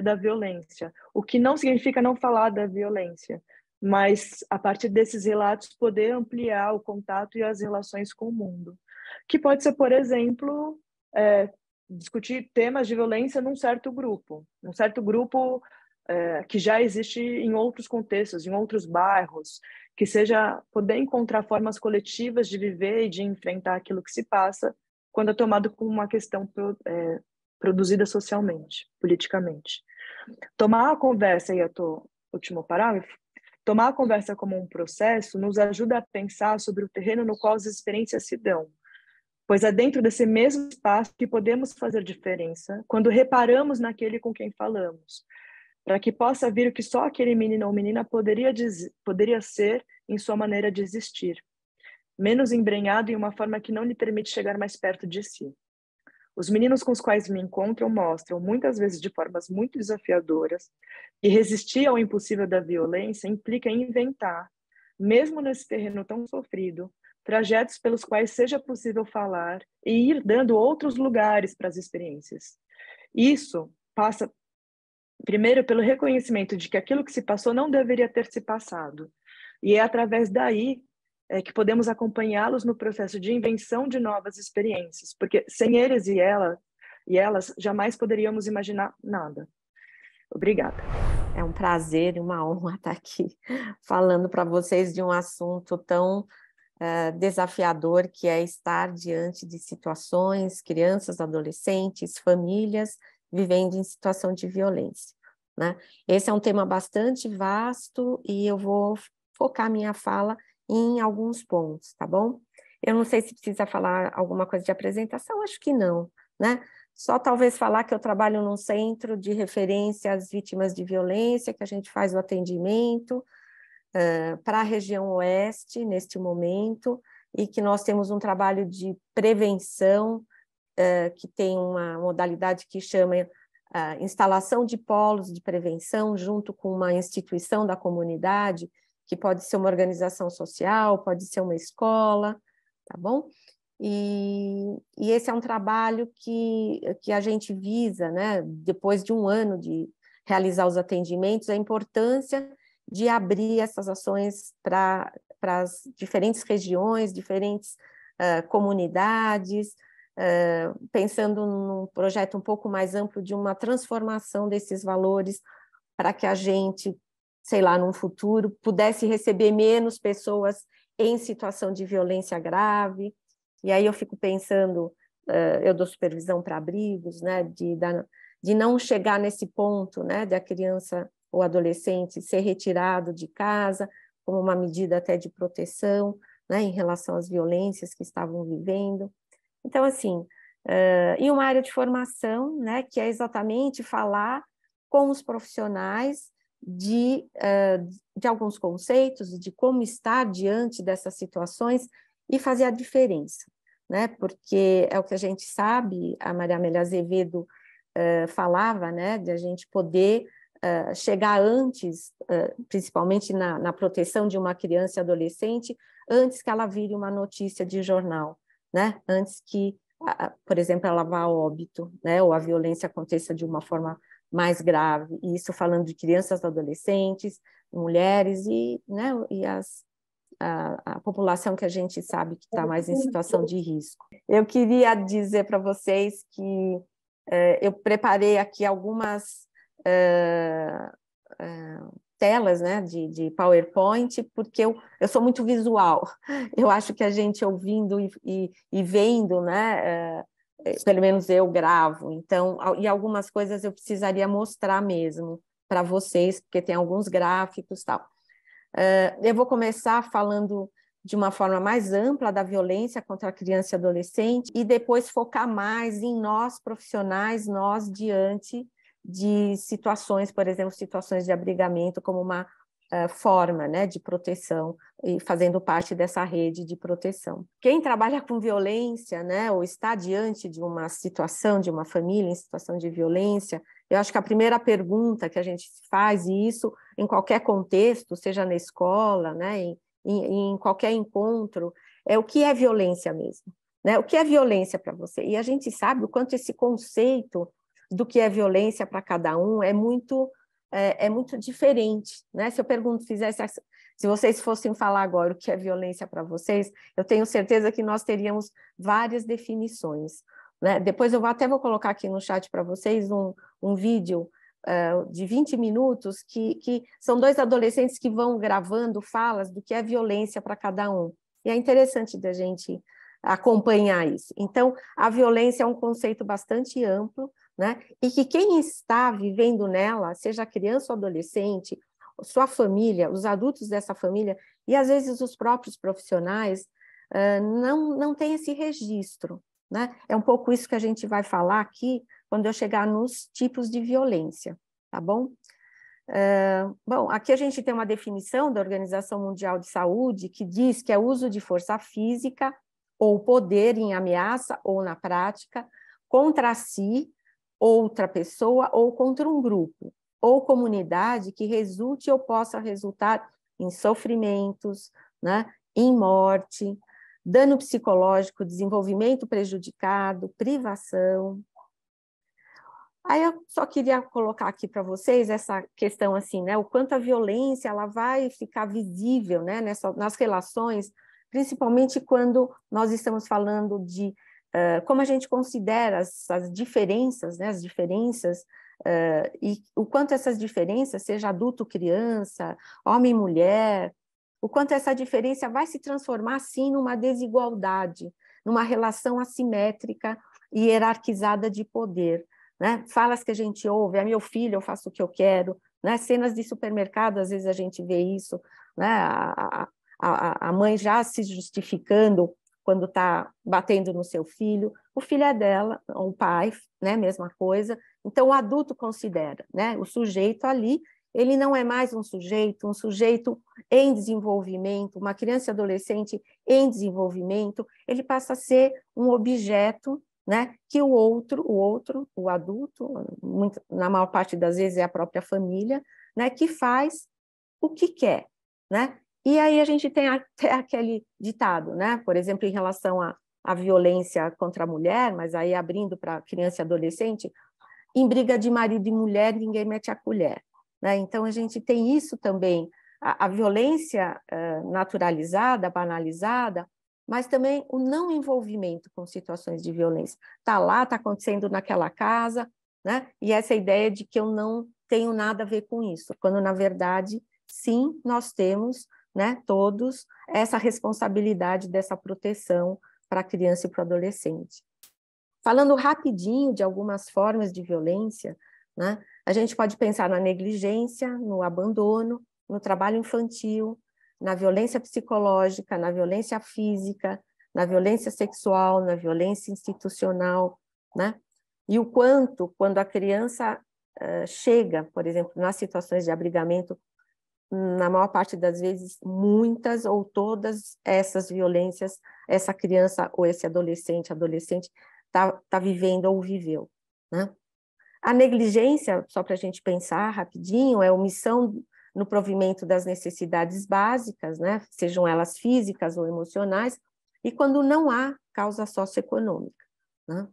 da violência. O que não significa não falar da violência, mas, a partir desses relatos, poder ampliar o contato e as relações com o mundo. Que pode ser, por exemplo, discutir temas de violência num certo grupo que já existe em outros contextos, em outros bairros, que seja poder encontrar formas coletivas de viver e de enfrentar aquilo que se passa quando é tomado como uma questão produzida socialmente, politicamente. Tomar a conversa, último parágrafo, tomar a conversa como um processo nos ajuda a pensar sobre o terreno no qual as experiências se dão, pois é dentro desse mesmo espaço que podemos fazer diferença quando reparamos naquele com quem falamos, para que possa vir o que só aquele menino ou menina poderia ser em sua maneira de existir. menos embrenhado e uma forma que não lhe permite chegar mais perto de si. Os meninos com os quais me encontro mostram, muitas vezes de formas muito desafiadoras, que resistir ao impossível da violência implica inventar, mesmo nesse terreno tão sofrido, trajetos pelos quais seja possível falar e ir dando outros lugares para as experiências. Isso passa, primeiro, pelo reconhecimento de que aquilo que se passou não deveria ter se passado. E é através daí que podemos acompanhá-los no processo de invenção de novas experiências, porque sem eles e elas jamais poderíamos imaginar nada. Obrigada. É um prazer e uma honra estar aqui falando para vocês de um assunto tão desafiador, que é estar diante de situações, crianças, adolescentes, famílias vivendo em situação de violência, né? Esse é um tema bastante vasto e eu vou focar minha fala em alguns pontos, tá bom? Eu não sei se precisa falar alguma coisa de apresentação, acho que não, né? Só talvez falar que eu trabalho num centro de referência às vítimas de violência, que a gente faz o atendimento para a região oeste, neste momento, e que nós temos um trabalho de prevenção, que tem uma modalidade que chama instalação de polos de prevenção, junto com uma instituição da comunidade, que pode ser uma organização social, pode ser uma escola, tá bom? E esse é um trabalho que a gente visa, né, depois de um ano de realizar os atendimentos, a importância de abrir essas ações para as diferentes regiões, diferentes comunidades, pensando num projeto um pouco mais amplo de uma transformação desses valores para que a gente, sei lá, num futuro, pudesse receber menos pessoas em situação de violência grave. E aí eu fico pensando, eu dou supervisão para abrigos, né, de não chegar nesse ponto, né, de a criança ou adolescente ser retirado de casa, como uma medida até de proteção, né, em relação às violências que estavam vivendo. Então, assim, e uma área de formação, né, que é exatamente falar com os profissionais de alguns conceitos, de como estar diante dessas situações e fazer a diferença, né, porque é o que a gente sabe, a Maria Amélia Azevedo falava, né, de a gente poder chegar antes, principalmente na proteção de uma criança e adolescente, antes que ela vire uma notícia de jornal, né? Antes que, por exemplo, ela vá a óbito, né? Ou a violência aconteça de uma forma mais grave. E isso falando de crianças, adolescentes, mulheres né? E a população que a gente sabe que está mais em situação de risco. Eu queria dizer para vocês que eu preparei aqui algumas telas, né, de PowerPoint, porque eu sou muito visual. Eu acho que a gente ouvindo e vendo, né, pelo menos eu gravo, então, e algumas coisas eu precisaria mostrar mesmo para vocês, porque tem alguns gráficos e tal. Eu vou começar falando de uma forma mais ampla da violência contra a criança e adolescente e depois focar mais em nós profissionais, nós diante de situações, por exemplo, situações de abrigamento como uma forma, né, de proteção e fazendo parte dessa rede de proteção. Quem trabalha com violência, né, ou está diante de uma situação, de uma família em situação de violência, eu acho que a primeira pergunta que a gente faz, e isso em qualquer contexto, seja na escola, né, em qualquer encontro, é o que é violência mesmo, né? O que é violência para você? E a gente sabe o quanto esse conceito do que é violência para cada um é muito diferente, né? Se eu se vocês fossem falar agora o que é violência para vocês, eu tenho certeza que nós teríamos várias definições, né? Depois eu até vou colocar aqui no chat para vocês um vídeo de 20 minutos que são dois adolescentes que vão gravando falas do que é violência para cada um. E é interessante da gente acompanhar isso. Então, a violência é um conceito bastante amplo, né? E que quem está vivendo nela, seja criança ou adolescente, sua família, os adultos dessa família, e às vezes os próprios profissionais, não tem esse registro, né? É um pouco isso que a gente vai falar aqui quando eu chegar nos tipos de violência, tá bom? Bom, aqui a gente tem uma definição da Organização Mundial de Saúde que diz que é uso de força física ou poder em ameaça ou na prática contra si, outra pessoa ou contra um grupo ou comunidade que resulte ou possa resultar em sofrimentos, né, em morte, dano psicológico, desenvolvimento prejudicado, privação. Aí eu só queria colocar aqui para vocês essa questão assim, né, o quanto a violência ela vai ficar visível, né, nas relações, principalmente quando nós estamos falando de como a gente considera essas diferenças, né, as diferenças, e o quanto essas diferenças, seja adulto, criança, homem, mulher, o quanto essa diferença vai se transformar, sim, numa desigualdade, numa relação assimétrica e hierarquizada de poder. Né? Falas que a gente ouve, é meu filho, eu faço o que eu quero, né? Cenas de supermercado, às vezes a gente vê isso, né? A mãe já se justificando quando está batendo no seu filho, o filho é dela, o pai, né? Mesma coisa. Então o adulto considera, né? O sujeito ali, ele não é mais um sujeito em desenvolvimento, uma criança e adolescente em desenvolvimento, ele passa a ser um objeto, né, que o adulto, na maior parte das vezes é a própria família, né, que faz o que quer, né? E aí a gente tem até aquele ditado, né, por exemplo, em relação à violência contra a mulher, mas aí abrindo para criança e adolescente, em briga de marido e mulher, ninguém mete a colher, né? Então a gente tem isso também, a violência naturalizada, banalizada, mas também o não envolvimento com situações de violência. Está lá, está acontecendo naquela casa, né? E essa ideia de que eu não tenho nada a ver com isso, quando, na verdade, sim, nós temos, né, todos, essa responsabilidade dessa proteção para a criança e para o adolescente. Falando rapidinho de algumas formas de violência, né, a gente pode pensar na negligência, no abandono, no trabalho infantil, na violência psicológica, na violência física, na violência sexual, na violência institucional, né? E o quanto, quando a criança chega, por exemplo, nas situações de abrigamento, na maior parte das vezes, muitas ou todas essas violências, essa criança ou esse adolescente está vivendo ou viveu, né? A negligência, só para a gente pensar rapidinho, é omissão no provimento das necessidades básicas, né? Sejam elas físicas ou emocionais, e quando não há causa socioeconômica, né?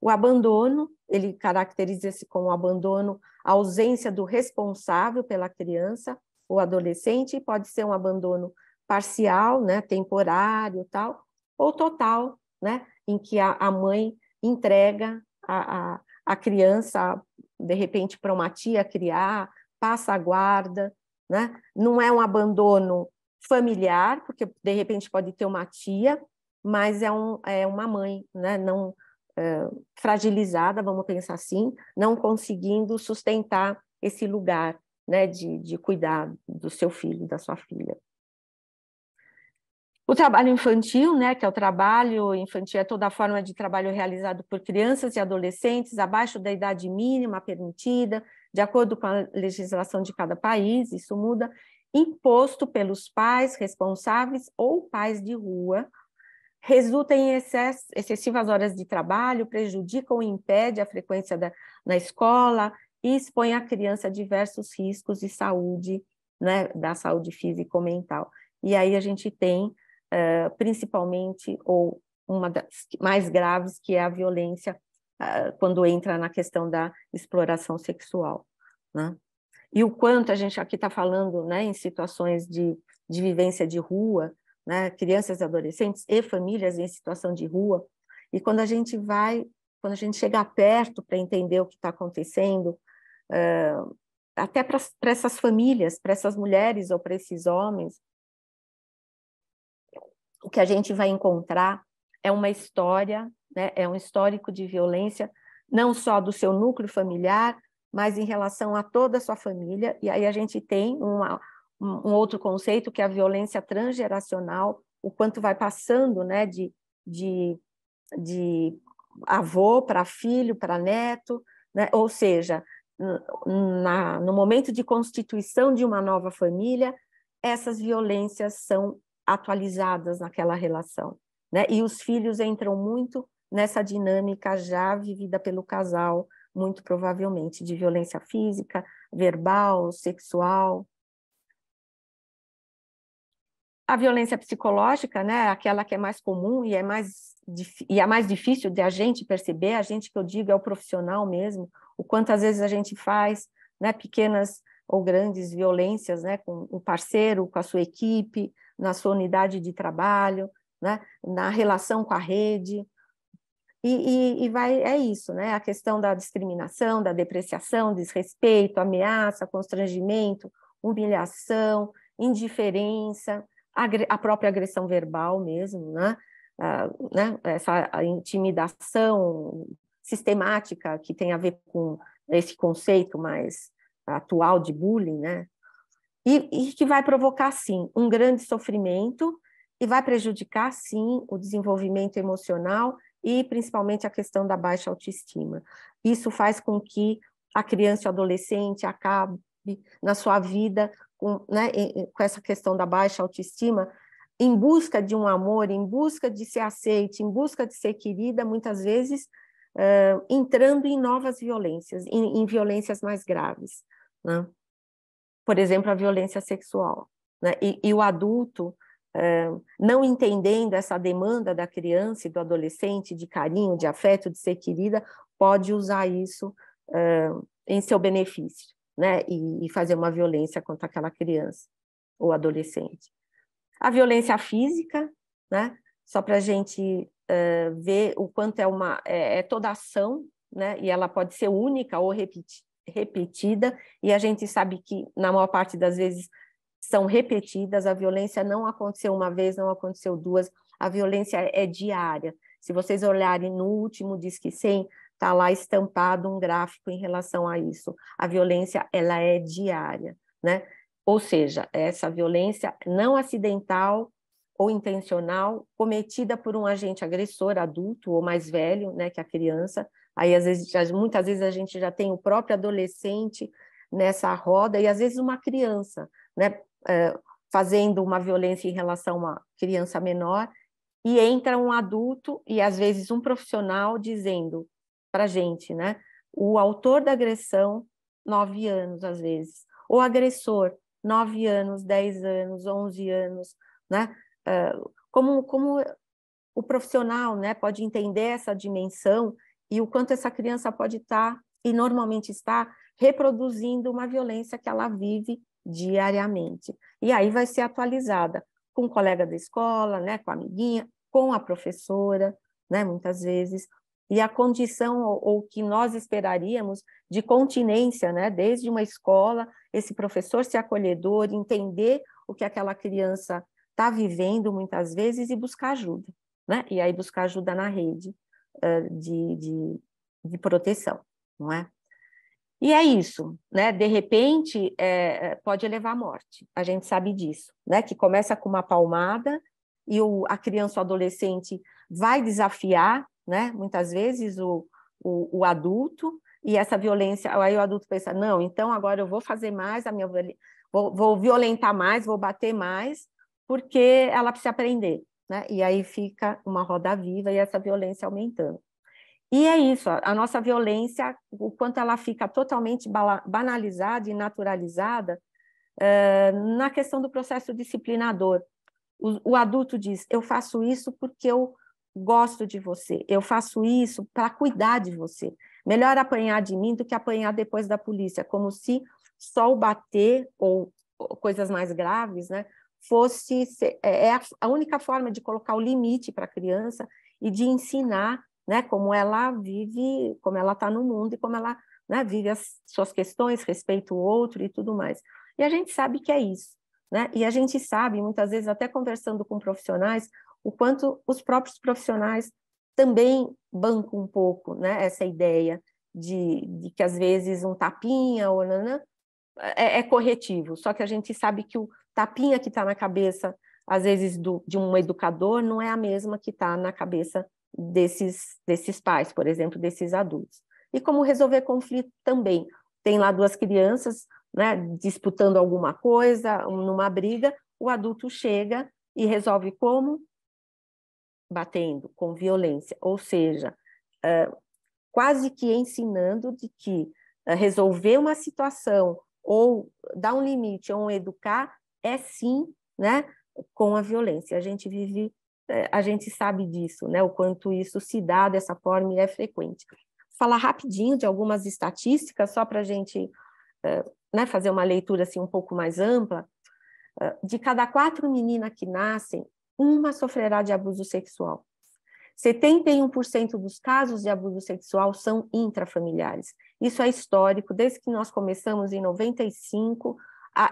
O abandono, ele caracteriza-se como abandono, a ausência do responsável pela criança ou adolescente, pode ser um abandono parcial, né? Temporário, tal, ou total, né? Em que a mãe entrega a criança, de repente, para uma tia criar, passa a guarda, né? Não é um abandono familiar, porque de repente pode ter uma tia, mas é uma mãe, né? Não fragilizada, vamos pensar assim, não conseguindo sustentar esse lugar, né? De cuidar do seu filho, da sua filha. O trabalho infantil, né, que é o trabalho infantil, é toda forma de trabalho realizado por crianças e adolescentes abaixo da idade mínima permitida, de acordo com a legislação de cada país, isso muda, imposto pelos pais responsáveis ou pais de rua, resulta em excessivas horas de trabalho, prejudica ou impede a frequência na escola e expõe a criança a diversos riscos de saúde, né, da saúde física ou mental. E aí a gente tem principalmente, ou uma das mais graves, que é a violência quando entra na questão da exploração sexual, né? E o quanto a gente aqui está falando, né, em situações de vivência de rua, né, crianças, adolescentes e famílias em situação de rua, e quando a gente chega perto para entender o que está acontecendo, até para essas famílias, para essas mulheres ou para esses homens, o que a gente vai encontrar é uma história, né, é um histórico de violência, não só do seu núcleo familiar, mas em relação a toda a sua família. E aí a gente tem um outro conceito, que é a violência transgeracional, o quanto vai passando, né, de avô para filho, para neto, né? Ou seja, no momento de constituição de uma nova família, essas violências são atualizadas naquela relação, né? E os filhos entram muito nessa dinâmica já vivida pelo casal, muito provavelmente, de violência física, verbal, sexual. A violência psicológica, né, aquela que é mais comum e é mais difícil de a gente perceber, a gente que eu digo é o profissional mesmo, o quanto às vezes a gente faz, né, pequenas ou grandes violências, né, com o parceiro, com a sua equipe, na sua unidade de trabalho, né, na relação com a rede, é isso, né, a questão da discriminação, da depreciação, desrespeito, ameaça, constrangimento, humilhação, indiferença, a própria agressão verbal mesmo, né? Essa intimidação sistemática que tem a ver com esse conceito mais atual de bullying, né? E que vai provocar, sim, um grande sofrimento e vai prejudicar, sim, o desenvolvimento emocional e principalmente a questão da baixa autoestima. Isso faz com que a criança e o adolescente acabe na sua vida com essa questão da baixa autoestima, em busca de um amor, em busca de ser aceite, em busca de ser querida, muitas vezes entrando em novas violências, em violências mais graves, né? Por exemplo, a violência sexual, né? E o adulto, não entendendo essa demanda da criança e do adolescente de carinho, de afeto, de ser querida, pode usar isso em seu benefício, né? E fazer uma violência contra aquela criança ou adolescente. A violência física, né? Só para a gente ver o quanto é toda ação, né? E ela pode ser única ou repetida, e a gente sabe que, na maior parte das vezes, são repetidas, a violência não aconteceu uma vez, não aconteceu duas, a violência é diária. Se vocês olharem no último Disque 100, está lá estampado um gráfico em relação a isso. A violência, ela é diária, né? Ou seja, essa violência não acidental ou intencional, cometida por um agente agressor, adulto ou mais velho, né, que a criança. Aí, muitas vezes, a gente já tem o próprio adolescente nessa roda, e às vezes uma criança, né, fazendo uma violência em relação a uma criança menor, e entra um adulto e, às vezes, um profissional dizendo para a gente, né, o autor da agressão, 9 anos, às vezes, o agressor, 9 anos, 10 anos, 11 anos, né? Como o profissional, né, pode entender essa dimensão e o quanto essa criança pode estar, e normalmente está, reproduzindo uma violência que ela vive diariamente. E aí vai ser atualizada com o colega da escola, né, com a amiguinha, com a professora, né, muitas vezes, e a condição ou que nós esperaríamos de continência, né, desde uma escola, esse professor ser acolhedor, entender o que aquela criança está vivendo muitas vezes e buscar ajuda, né? E aí buscar ajuda na rede de proteção, não é? E é isso, né? De repente, pode levar à morte, a gente sabe disso, né? Que começa com uma palmada e a criança ou adolescente vai desafiar, né? Muitas vezes o adulto, e essa violência, aí o adulto pensa, não, então agora eu vou fazer mais, vou violentar mais, vou bater mais, porque ela precisa aprender, né? E aí fica uma roda viva e essa violência aumentando. E é isso, a nossa violência, o quanto ela fica totalmente banalizada e naturalizada na questão do processo disciplinador. O adulto diz, eu faço isso porque eu gosto de você, eu faço isso para cuidar de você. Melhor apanhar de mim do que apanhar depois da polícia, como se só o bater ou coisas mais graves, né, fosse a única forma de colocar o limite para a criança e de ensinar, né, como ela vive, como ela está no mundo e como ela, né, vive as suas questões, respeita o outro e tudo mais. E a gente sabe que é isso, né? E a gente sabe, muitas vezes, até conversando com profissionais, o quanto os próprios profissionais também bancam um pouco, né, essa ideia de que, às vezes, um tapinha ou é corretivo, só que a gente sabe que o tapinha que está na cabeça, às vezes, de um educador, não é a mesma que está na cabeça desses pais, por exemplo, desses adultos. E como resolver conflito também. tem lá duas crianças, né, disputando alguma coisa, numa briga, o adulto chega e resolve como? Batendo, com violência, ou seja, quase que ensinando de que resolver uma situação ou dar um limite ou educar é sim, né, com a violência. A gente sabe disso, né, o quanto isso se dá dessa forma e é frequente. Vou falar rapidinho de algumas estatísticas, só para a gente né, fazer uma leitura assim, um pouco mais ampla. De cada 4 meninas que nascem, uma sofrerá de abuso sexual. 71% dos casos de abuso sexual são intrafamiliares. Isso é histórico, desde que nós começamos em 95,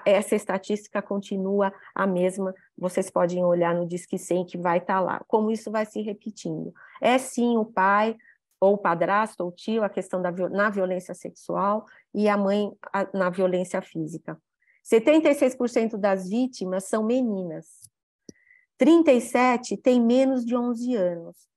essa estatística continua a mesma. Vocês podem olhar no Disque 100 que vai estar lá. Como isso vai se repetindo? É sim o pai, ou o padrasto, ou o tio, a questão na violência sexual, e a mãe na violência física. 76% das vítimas são meninas. 37% têm menos de 11 anos.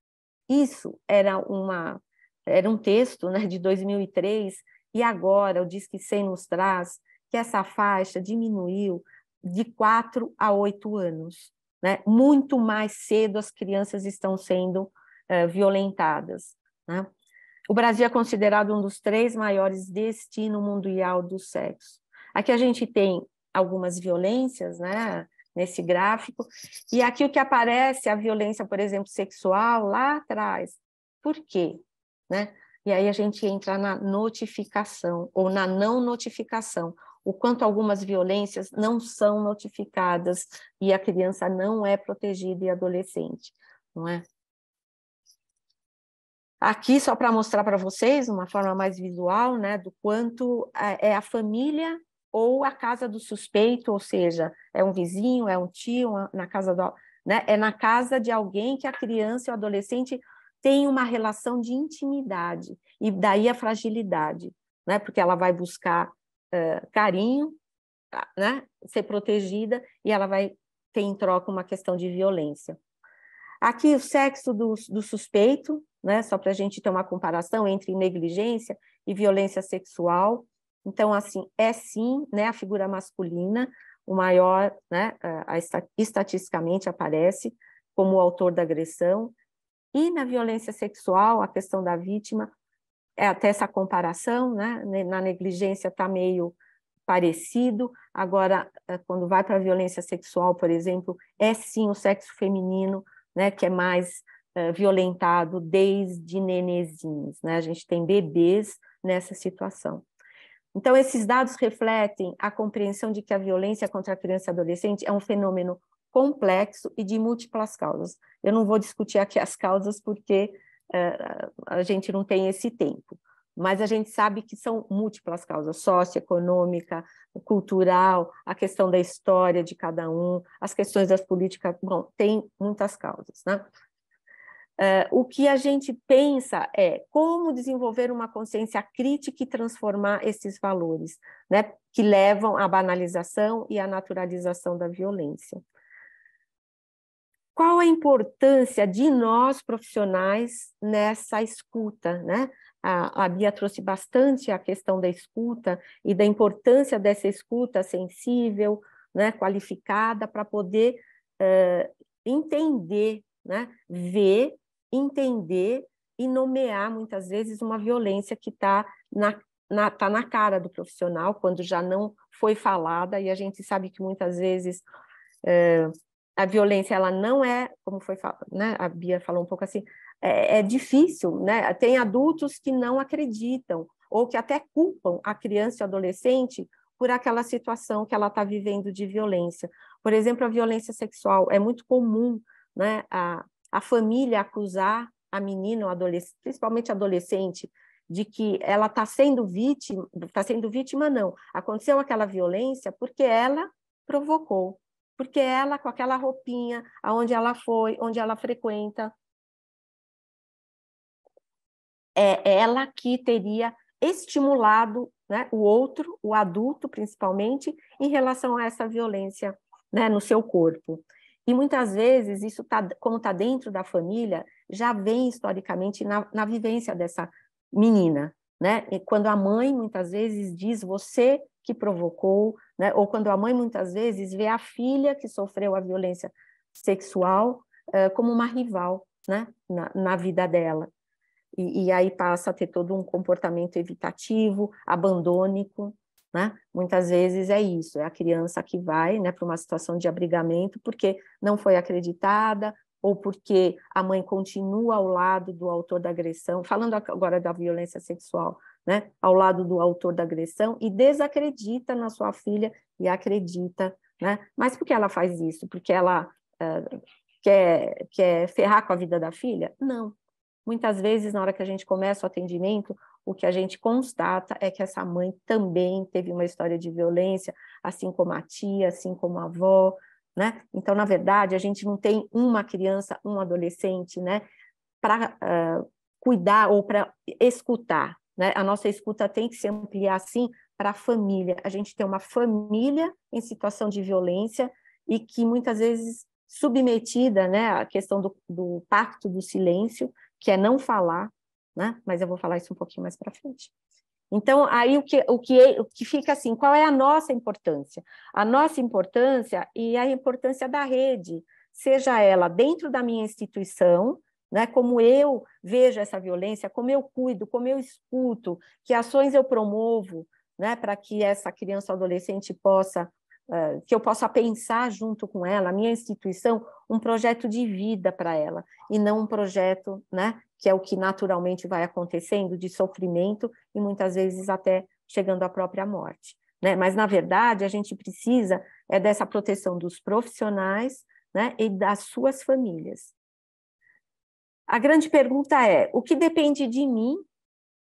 Isso era um texto, né, de 2003, e agora o Disque 100 nos traz que essa faixa diminuiu de 4 a 8 anos. Né? Muito mais cedo as crianças estão sendo violentadas. Né? O Brasil é considerado um dos 3 maiores destinos mundial do sexo. Aqui a gente tem algumas violências, né, nesse gráfico, e aqui o que aparece, a violência, por exemplo, sexual, lá atrás. Por quê? Né? E aí a gente entra na notificação, ou na não notificação, o quanto algumas violências não são notificadas e a criança não é protegida e adolescente, não é? Aqui, só para mostrar para vocês, uma forma mais visual, né, do quanto é a família ou a casa do suspeito, ou seja, é um vizinho, é um tio, na casa né, é na casa de alguém que a criança e o adolescente têm uma relação de intimidade, e daí a fragilidade, né, porque ela vai buscar carinho, né, ser protegida, e ela vai ter em troca uma questão de violência. Aqui o sexo do suspeito, né, só para a gente ter uma comparação entre negligência e violência sexual. Então, assim, é sim, né, a figura masculina, o maior, né, estatisticamente aparece como o autor da agressão. E na violência sexual, a questão da vítima, é até essa comparação, né, na negligência está meio parecido. Agora, quando vai para a violência sexual, por exemplo, é sim o sexo feminino, né, que é mais violentado desde nenezinhos, né? A gente tem bebês nessa situação. Então, esses dados refletem a compreensão de que a violência contra a criança e adolescente é um fenômeno complexo e de múltiplas causas. Eu não vou discutir aqui as causas porque a gente não tem esse tempo, mas a gente sabe que são múltiplas causas, socioeconômica, cultural, a questão da história de cada um, as questões das políticas, bom, tem muitas causas, né? O que a gente pensa é como desenvolver uma consciência crítica e transformar esses valores, né, que levam à banalização e à naturalização da violência. Qual a importância de nós, profissionais, nessa escuta, né? A Bia trouxe bastante a questão da escuta e da importância dessa escuta sensível, né, qualificada, para poder entender, né, ver, entender e nomear, muitas vezes, uma violência que está tá na cara do profissional, quando já não foi falada, e a gente sabe que muitas vezes a violência, ela não é, como foi, né, a Bia falou um pouco assim, é difícil, né? Tem adultos que não acreditam, ou que até culpam a criança e o adolescente por aquela situação que ela está vivendo de violência. Por exemplo, a violência sexual, é muito comum, né, a família acusar a menina ou adolescente, principalmente adolescente, de que ela está sendo vítima não, aconteceu aquela violência porque ela provocou, porque ela, com aquela roupinha, aonde ela foi, onde ela frequenta, é ela que teria estimulado, né, o outro, o adulto principalmente, em relação a essa violência, né, no seu corpo. E muitas vezes isso como está dentro da família, já vem historicamente na vivência dessa menina, né? E quando a mãe, muitas vezes, diz você que provocou, né? Ou quando a mãe, muitas vezes, vê a filha que sofreu a violência sexual como uma rival, né? Na vida dela. E aí passa a ter todo um comportamento evitativo, abandônico, né? Muitas vezes é isso, é a criança que vai, né, para uma situação de abrigamento porque não foi acreditada ou porque a mãe continua ao lado do autor da agressão, falando agora da violência sexual, né, ao lado do autor da agressão e desacredita na sua filha e acredita, né? Mas por que ela faz isso? Porque ela quer ferrar com a vida da filha? Não. Muitas vezes, na hora que a gente começa o atendimento, o que a gente constata é que essa mãe também teve uma história de violência, assim como a tia, assim como a avó, né? Então, na verdade, a gente não tem uma criança, um adolescente, né, para cuidar ou para escutar, né? A nossa escuta tem que se ampliar, assim, para a família. A gente tem uma família em situação de violência e que, muitas vezes, submetida, né, à questão do pacto do silêncio, que é não falar, né? Mas eu vou falar isso um pouquinho mais para frente. Então, aí o que fica assim, qual é a nossa importância? A nossa importância e a importância da rede, seja ela dentro da minha instituição, né, como eu vejo essa violência, como eu cuido, como eu escuto, que ações eu promovo, né, para que essa criança ou adolescente possa que eu possa pensar junto com ela, a minha instituição, um projeto de vida para ela, e não um projeto, né, que é o que naturalmente vai acontecendo, de sofrimento, e muitas vezes até chegando à própria morte. Né? Mas, na verdade, a gente precisa dessa proteção dos profissionais, né, e das suas famílias. A grande pergunta é, o que depende de mim,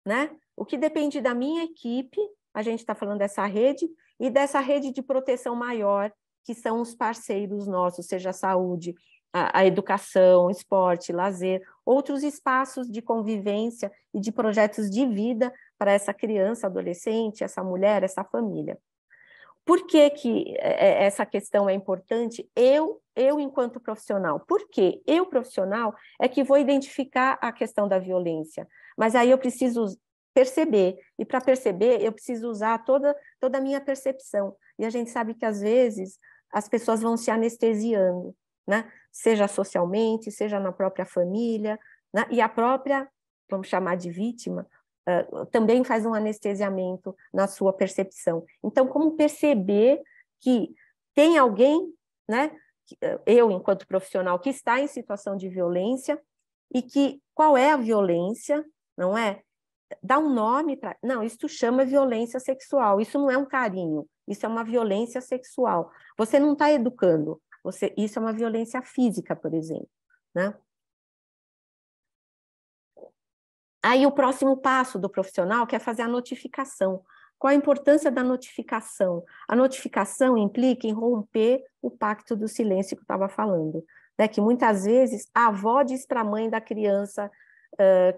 né? O que depende da minha equipe, a gente está falando dessa rede, e dessa rede de proteção maior, que são os parceiros nossos, seja a saúde, a educação, esporte, lazer, outros espaços de convivência e de projetos de vida para essa criança, adolescente, essa mulher, essa família. Por que essa questão é importante? Eu enquanto profissional. Porque eu, profissional, é que vou identificar a questão da violência. Mas aí eu preciso perceber. E para perceber, eu preciso usar toda a minha percepção. E a gente sabe que, às vezes, as pessoas vão se anestesiando, né? Seja socialmente, seja na própria família, né? E a própria, vamos chamar de vítima, também faz um anestesiamento na sua percepção. Então, como perceber que tem alguém, né, eu, enquanto profissional, que está em situação de violência e que qual é a violência, não é? Dá um nome para... Não, isso chama violência sexual, isso não é um carinho, isso é uma violência sexual. Você não está educando, isso é uma violência física, por exemplo, né? Aí o próximo passo do profissional que é fazer a notificação. Qual a importância da notificação? A notificação implica em romper o pacto do silêncio que eu estava falando, né? Que muitas vezes a avó diz para a mãe da criança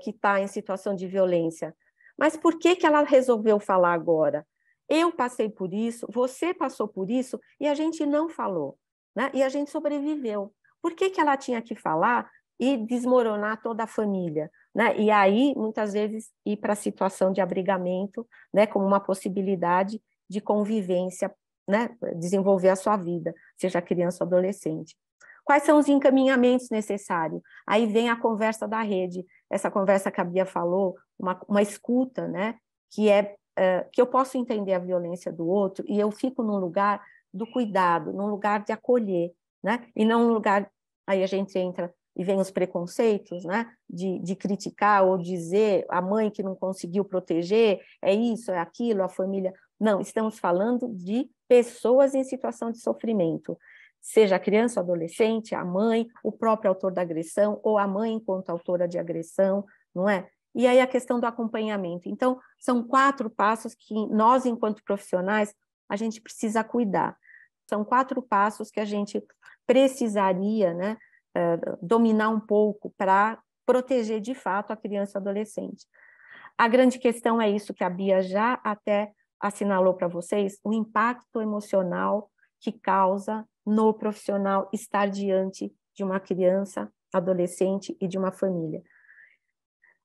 que está em situação de violência, mas por que ela resolveu falar agora? Eu passei por isso, você passou por isso, e a gente não falou, né? E a gente sobreviveu. Por que ela tinha que falar e desmoronar toda a família? Né? E aí, muitas vezes, ir para a situação de abrigamento, né, como uma possibilidade de convivência, né, desenvolver a sua vida, seja criança ou adolescente. Quais são os encaminhamentos necessários? Aí vem a conversa da rede, essa conversa que a Bia falou, uma escuta, né, que eu posso entender a violência do outro e eu fico num lugar do cuidado, num lugar de acolher, né, e não num lugar, aí a gente entra e vem os preconceitos, né, de criticar ou dizer a mãe que não conseguiu proteger, é isso, é aquilo, a família. Não, estamos falando de pessoas em situação de sofrimento, seja a criança ou adolescente, a mãe, o próprio autor da agressão, ou a mãe enquanto autora de agressão, não é? E aí a questão do acompanhamento. Então, são 4 passos que nós, enquanto profissionais, a gente precisa cuidar. São 4 passos que a gente precisaria, né, dominar um pouco para proteger de fato a criança e o adolescente. A grande questão é isso que a Bia já até assinalou para vocês, o impacto emocional que causa no profissional estar diante de uma criança, adolescente e de uma família.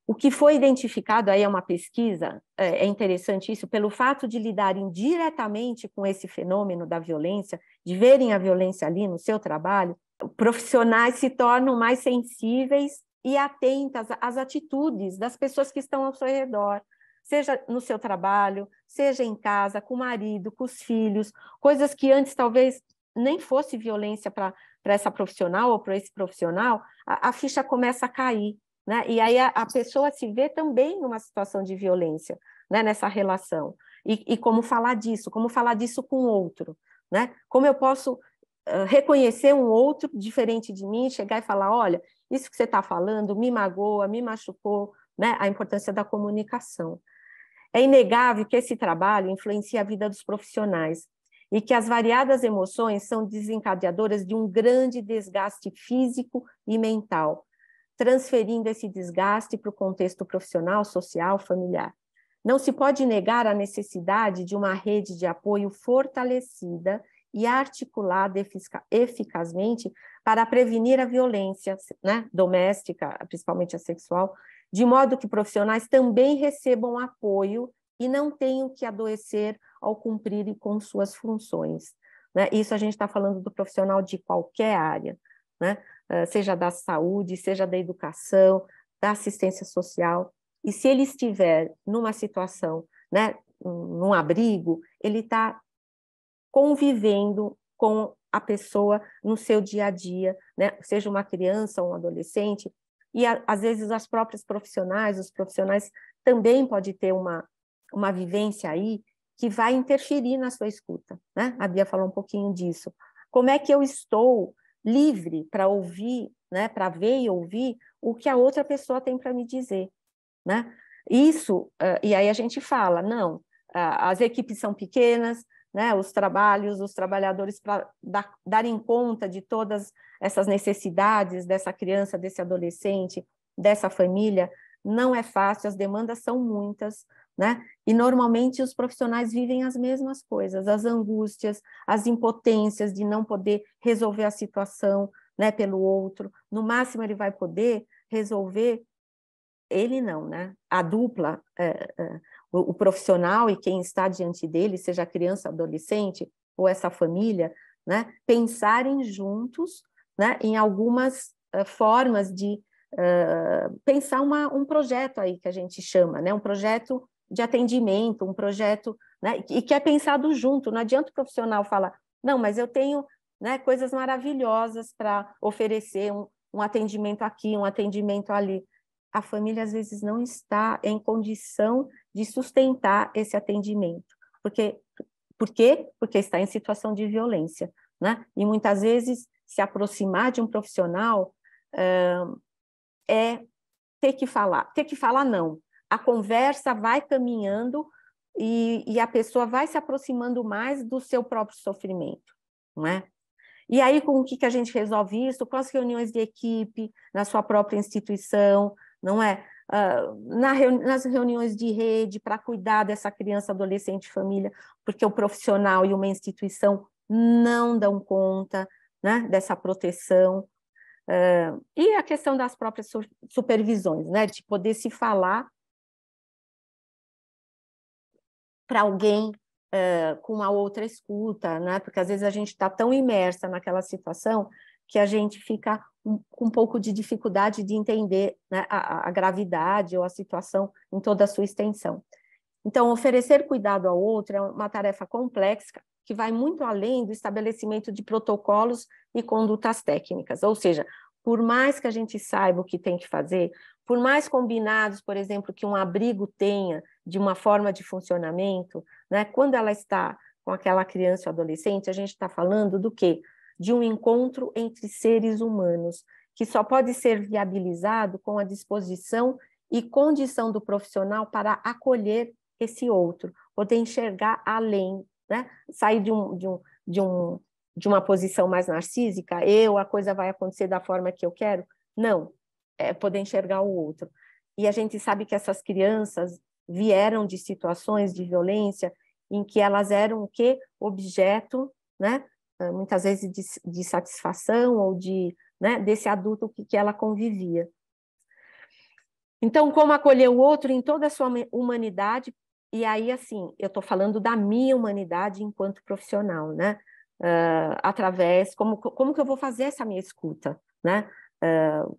O que foi identificado, aí é uma pesquisa, é interessante isso, pelo fato de lidarem diretamente com esse fenômeno da violência, de verem a violência ali no seu trabalho, profissionais se tornam mais sensíveis e atentas às atitudes das pessoas que estão ao seu redor, seja no seu trabalho, seja em casa, com o marido, com os filhos, coisas que antes talvez nem fosse violência para essa profissional ou para esse profissional, a ficha começa a cair, né? E aí a pessoa se vê também numa situação de violência, né? Nessa relação. E como falar disso com o outro, né? Como eu posso reconhecer um outro diferente de mim, chegar e falar, olha, isso que você está falando me magoa, me machucou, né? A importância da comunicação. É inegável que esse trabalho influencia a vida dos profissionais e que as variadas emoções são desencadeadoras de um grande desgaste físico e mental, transferindo esse desgaste para o contexto profissional, social, familiar. Não se pode negar a necessidade de uma rede de apoio fortalecida e articulada eficazmente para prevenir a violência, né, doméstica, principalmente a sexual, de modo que profissionais também recebam apoio e não tenham que adoecer ao cumprirem com suas funções, né? Isso a gente está falando do profissional de qualquer área, né? Seja da saúde, seja da educação, da assistência social. E se ele estiver numa situação, né, num abrigo, ele está convivendo com a pessoa no seu dia a dia, né? Seja uma criança ou um adolescente, e às vezes as próprias profissionais, os profissionais também podem ter uma vivência aí que vai interferir na sua escuta, né? A Bia falou um pouquinho disso. Como é que eu estou livre para ouvir, né? Para ver e ouvir o que a outra pessoa tem para me dizer, né? Isso, e aí a gente fala, não, as equipes são pequenas, né? Os trabalhadores para darem conta de todas essas necessidades dessa criança, desse adolescente, dessa família, não é fácil, as demandas são muitas, né? E normalmente os profissionais vivem as mesmas coisas, as angústias, as impotências de não poder resolver a situação, né, pelo outro. No máximo ele vai poder resolver, ele não, né? A dupla, o profissional e quem está diante dele, seja criança, adolescente ou essa família, né, pensarem juntos, né, em algumas formas de pensar um projeto aí que a gente chama, né, um projeto de atendimento, um projeto, né, e que é pensado junto. Não adianta o profissional falar, não, mas eu tenho, né, coisas maravilhosas para oferecer, um atendimento aqui, um atendimento ali. A família, às vezes, não está em condição de sustentar esse atendimento. Por quê? Porque está em situação de violência, né? E, muitas vezes, se aproximar de um profissional é ter que falar não. A conversa vai caminhando e a pessoa vai se aproximando mais do seu próprio sofrimento, não é? E aí, com o que a gente resolve isso? Com as reuniões de equipe, na sua própria instituição, não é? Nas reuniões de rede, para cuidar dessa criança, adolescente, família, porque o profissional e uma instituição não dão conta, né, dessa proteção. E a questão das próprias supervisões, né, de poder se falar para alguém com uma outra escuta, né? Porque às vezes a gente está tão imersa naquela situação que a gente fica com um pouco de dificuldade de entender, né, a gravidade ou a situação em toda a sua extensão. Então, oferecer cuidado ao outro é uma tarefa complexa que vai muito além do estabelecimento de protocolos e condutas técnicas, ou seja, por mais que a gente saiba o que tem que fazer, por mais combinados, por exemplo, que um abrigo tenha de uma forma de funcionamento, né, quando ela está com aquela criança ou adolescente, a gente está falando do quê? De um encontro entre seres humanos, que só pode ser viabilizado com a disposição e condição do profissional para acolher esse outro, poder enxergar além, né? Sair de uma posição mais narcísica, a coisa vai acontecer da forma que eu quero. Não, é poder enxergar o outro. E a gente sabe que essas crianças vieram de situações de violência em que elas eram o quê? Objeto, né? Muitas vezes de satisfação ou de, né, desse adulto que ela convivia. Então, como acolher o outro em toda a sua humanidade, e aí, assim, eu estou falando da minha humanidade enquanto profissional, né? Através, como que eu vou fazer essa minha escuta, né?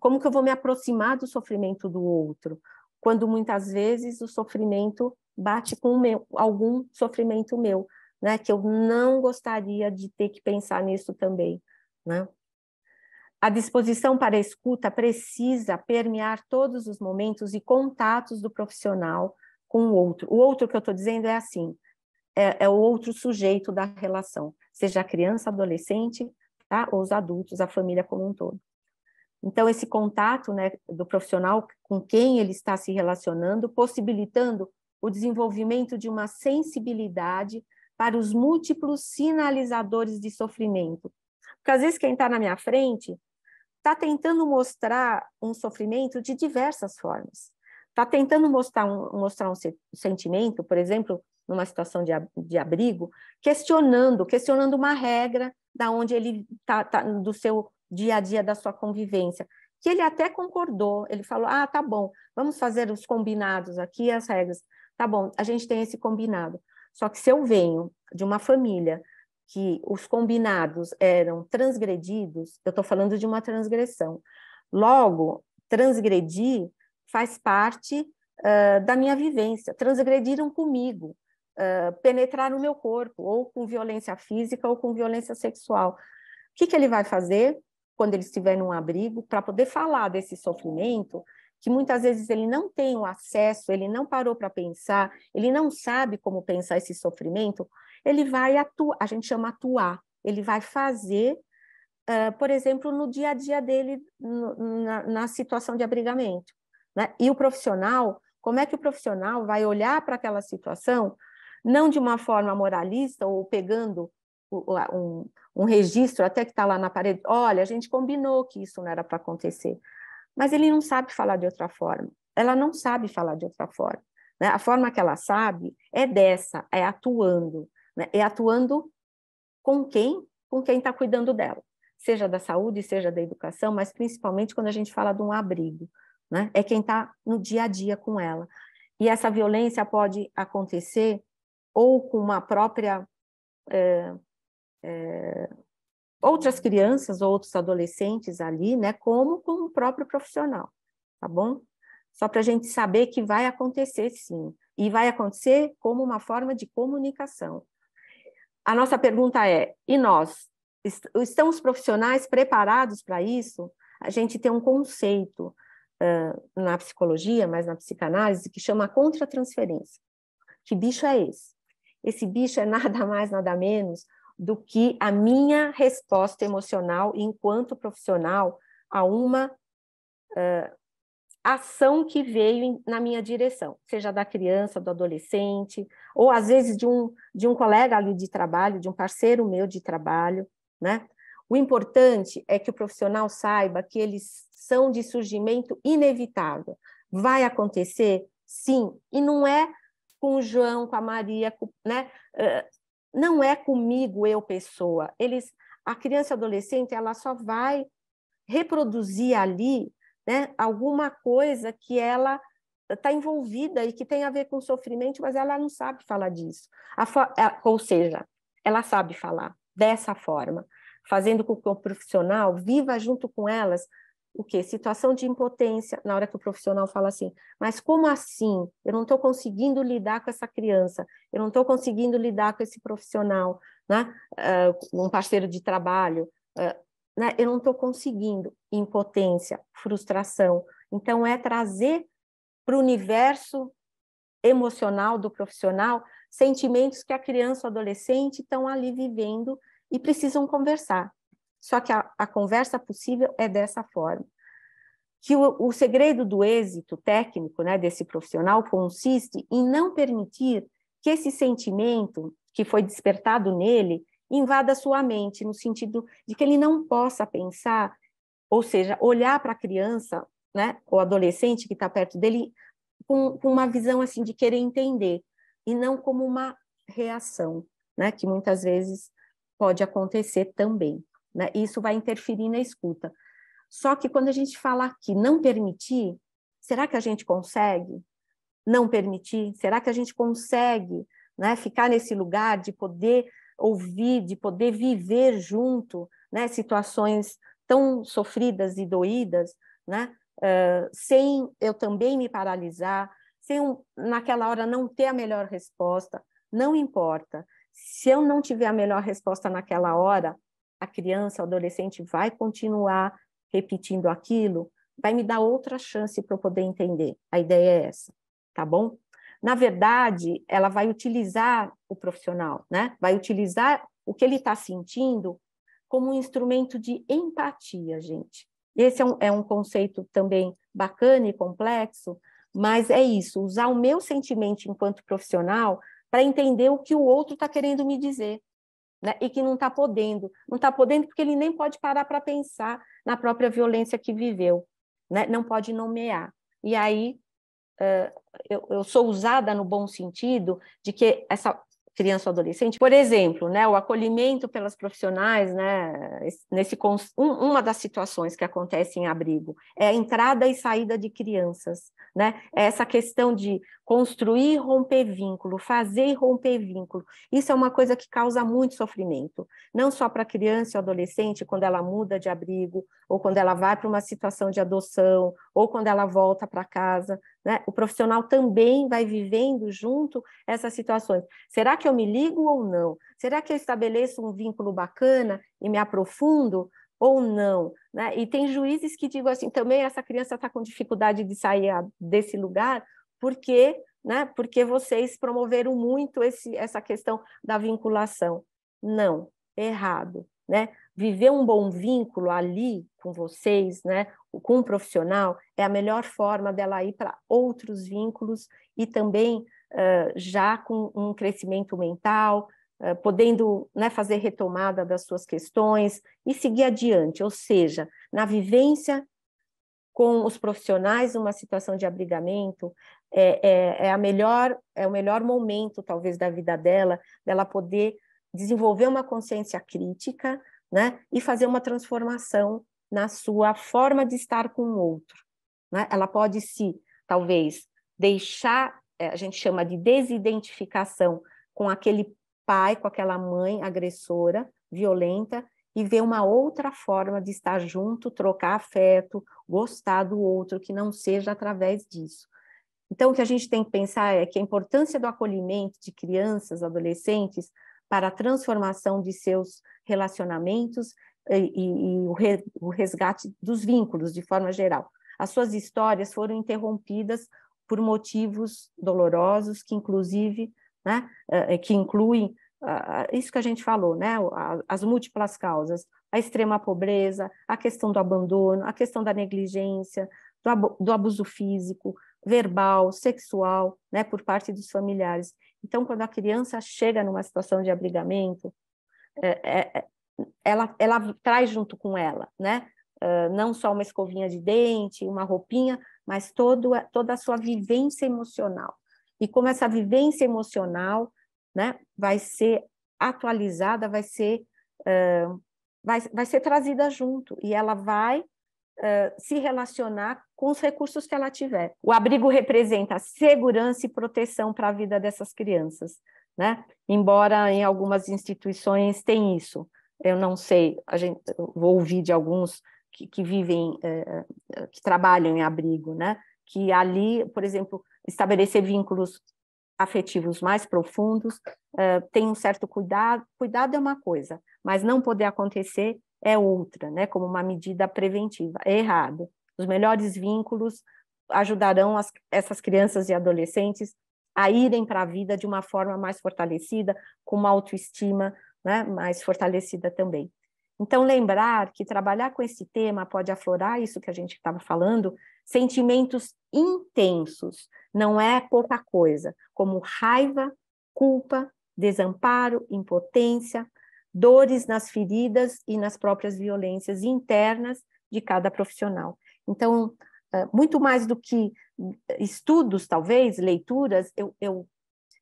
Como que eu vou me aproximar do sofrimento do outro, quando muitas vezes o sofrimento bate com algum sofrimento meu, né? Que eu não gostaria de ter que pensar nisso também, né? A disposição para a escuta precisa permear todos os momentos e contatos do profissional com o outro. O outro que eu estou dizendo é assim, é o outro sujeito da relação, seja a criança, adolescente, tá? Ou os adultos, a família como um todo. Então, esse contato, né, do profissional com quem ele está se relacionando, possibilitando o desenvolvimento de uma sensibilidade para os múltiplos sinalizadores de sofrimento. Porque, às vezes, quem está na minha frente está tentando mostrar um sofrimento de diversas formas. Está tentando mostrar um sentimento, por exemplo, numa situação de abrigo, questionando uma regra da onde ele está, do seu dia a dia, da sua convivência, que ele até concordou, ele falou, tá bom, vamos fazer os combinados aqui, as regras, tá bom, a gente tem esse combinado. Só que se eu venho de uma família que os combinados eram transgredidos, eu estou falando de uma transgressão. Logo, transgredir faz parte da minha vivência. Transgrediram comigo, penetraram no meu corpo, ou com violência física ou com violência sexual. O que ele vai fazer quando ele estiver num abrigo para poder falar desse sofrimento, que muitas vezes ele não tem o acesso, ele não parou para pensar, ele não sabe como pensar esse sofrimento, ele vai atuar, a gente chama atuar, ele vai fazer, por exemplo, no dia a dia dele, na situação de abrigamento, né? E o profissional, como é que o profissional vai olhar para aquela situação, não de uma forma moralista ou pegando um registro até que está lá na parede, olha, a gente combinou que isso não era para acontecer, mas ele não sabe falar de outra forma, ela não sabe falar de outra forma, né? A forma que ela sabe é dessa, é atuando, né? É atuando com quem? Com quem está cuidando dela, seja da saúde, seja da educação, mas principalmente quando a gente fala de um abrigo, né? É quem está no dia a dia com ela. E essa violência pode acontecer ou com uma própria... outras crianças ou outros adolescentes ali, né, como com o próprio profissional, tá bom? Só para a gente saber que vai acontecer sim, e vai acontecer como uma forma de comunicação. A nossa pergunta é, e nós? Estão os profissionais preparados para isso? A gente tem um conceito na psicologia, mas na psicanálise, que chama contratransferência. Que bicho é esse? Esse bicho é nada mais, nada menos do que a minha resposta emocional enquanto profissional a uma ação que veio na minha direção, seja da criança, do adolescente, ou às vezes de um colega ali de trabalho, de um parceiro meu de trabalho, né? O importante é que o profissional saiba que eles são de surgimento inevitável. Vai acontecer? Sim, e não é com o João, com a Maria, né? Não é comigo, eu, pessoa. A criança e adolescente, ela só vai reproduzir ali, né, alguma coisa que ela está envolvida e que tem a ver com sofrimento, mas ela não sabe falar disso. Ou seja, ela sabe falar dessa forma, fazendo com que o profissional viva junto com elas o quê? Situação de impotência, na hora que o profissional fala assim, mas como assim? Eu não estou conseguindo lidar com essa criança, eu não estou conseguindo lidar com esse profissional, né? Um parceiro de trabalho, né? Eu não estou conseguindo, impotência, frustração. Então, é trazer para o universo emocional do profissional sentimentos que a criança ou adolescente estão ali vivendo e precisam conversar. Só que a conversa possível é dessa forma. Que o segredo do êxito técnico, né, desse profissional consiste em não permitir que esse sentimento que foi despertado nele invada sua mente, no sentido de que ele não possa pensar, ou seja, olhar para a criança, né, ou adolescente que está perto dele com uma visão assim de querer entender, e não como uma reação, né, que muitas vezes pode acontecer também, né? Isso vai interferir na escuta. Só que quando a gente fala aqui não permitir, Será que a gente consegue não permitir? Será que a gente consegue, né, ficar nesse lugar de poder ouvir, de poder viver junto, né, situações tão sofridas e doídas, né, sem eu também me paralisar, sem naquela hora não ter a melhor resposta? Não importa. Se eu não tiver a melhor resposta naquela hora, a criança, o adolescente vai continuar repetindo aquilo, vai me dar outra chance para eu poder entender. A ideia é essa, tá bom? Na verdade, ela vai utilizar o profissional, né? Vai utilizar o que ele está sentindo como um instrumento de empatia, gente. Esse é um conceito também bacana e complexo, mas é isso, usar o meu sentimento enquanto profissional para entender o que o outro está querendo me dizer, né? E que não está podendo. Não está podendo porque ele nem pode parar para pensar na própria violência que viveu, né? Não pode nomear. E aí, eu sou usada no bom sentido de que essa criança ou adolescente, por exemplo, né, o acolhimento pelas profissionais, né, uma das situações que acontece em abrigo é a entrada e saída de crianças, né, é essa questão de construir e romper vínculo, fazer e romper vínculo, isso é uma coisa que causa muito sofrimento, não só para a criança ou adolescente, quando ela muda de abrigo, ou quando ela vai para uma situação de adoção, ou quando ela volta para casa, né, o profissional também vai vivendo junto essas situações. Será que eu me ligo ou não? Será que eu estabeleço um vínculo bacana e me aprofundo ou não? Né? E tem juízes que digam assim, também essa criança está com dificuldade de sair desse lugar porque, né, porque vocês promoveram muito essa questão da vinculação. Não, errado. Né? Viver um bom vínculo ali com vocês, né, com um profissional, é a melhor forma dela ir para outros vínculos e também já com um crescimento mental, podendo, né, fazer retomada das suas questões e seguir adiante, ou seja, na vivência com os profissionais numa situação de abrigamento, é o melhor momento, talvez, da vida dela poder desenvolver uma consciência crítica, né, e fazer uma transformação na sua forma de estar com o outro. Né? Ela pode talvez, deixar, a gente chama de desidentificação com aquele pai, com aquela mãe agressora, violenta, e ver uma outra forma de estar junto, trocar afeto, gostar do outro, que não seja através disso. Então, o que a gente tem que pensar é que a importância do acolhimento de crianças, adolescentes, para a transformação de seus relacionamentos e o resgate dos vínculos, de forma geral. As suas histórias foram interrompidas por motivos dolorosos, que inclusive, né, que incluem isso que a gente falou, né, as múltiplas causas, a extrema pobreza, a questão do abandono, a questão da negligência, do abuso físico, verbal, sexual, né, por parte dos familiares. Então, quando a criança chega numa situação de abrigamento, ela traz junto com ela, né, não só uma escovinha de dente, uma roupinha, mas toda a sua vivência emocional. E como essa vivência emocional, né, vai ser atualizada, vai ser trazida junto, e ela vai se relacionar com os recursos que ela tiver. O abrigo representa segurança e proteção para a vida dessas crianças, né? Embora em algumas instituições tem isso. Eu não sei, eu vou ouvir de alguns que vivem, que trabalham em abrigo, né? Que ali, por exemplo, estabelecer vínculos afetivos mais profundos, tem um certo cuidado. Cuidado é uma coisa, mas não poder acontecer é outra, né? Como uma medida preventiva. É errado. Os melhores vínculos ajudarão essas crianças e adolescentes a irem para a vida de uma forma mais fortalecida, com uma autoestima, né, mais fortalecida também. Então, lembrar que trabalhar com esse tema pode aflorar isso que a gente estava falando, sentimentos intensos, não é pouca coisa, como raiva, culpa, desamparo, impotência, dores nas feridas e nas próprias violências internas de cada profissional. Então, muito mais do que estudos, talvez, leituras,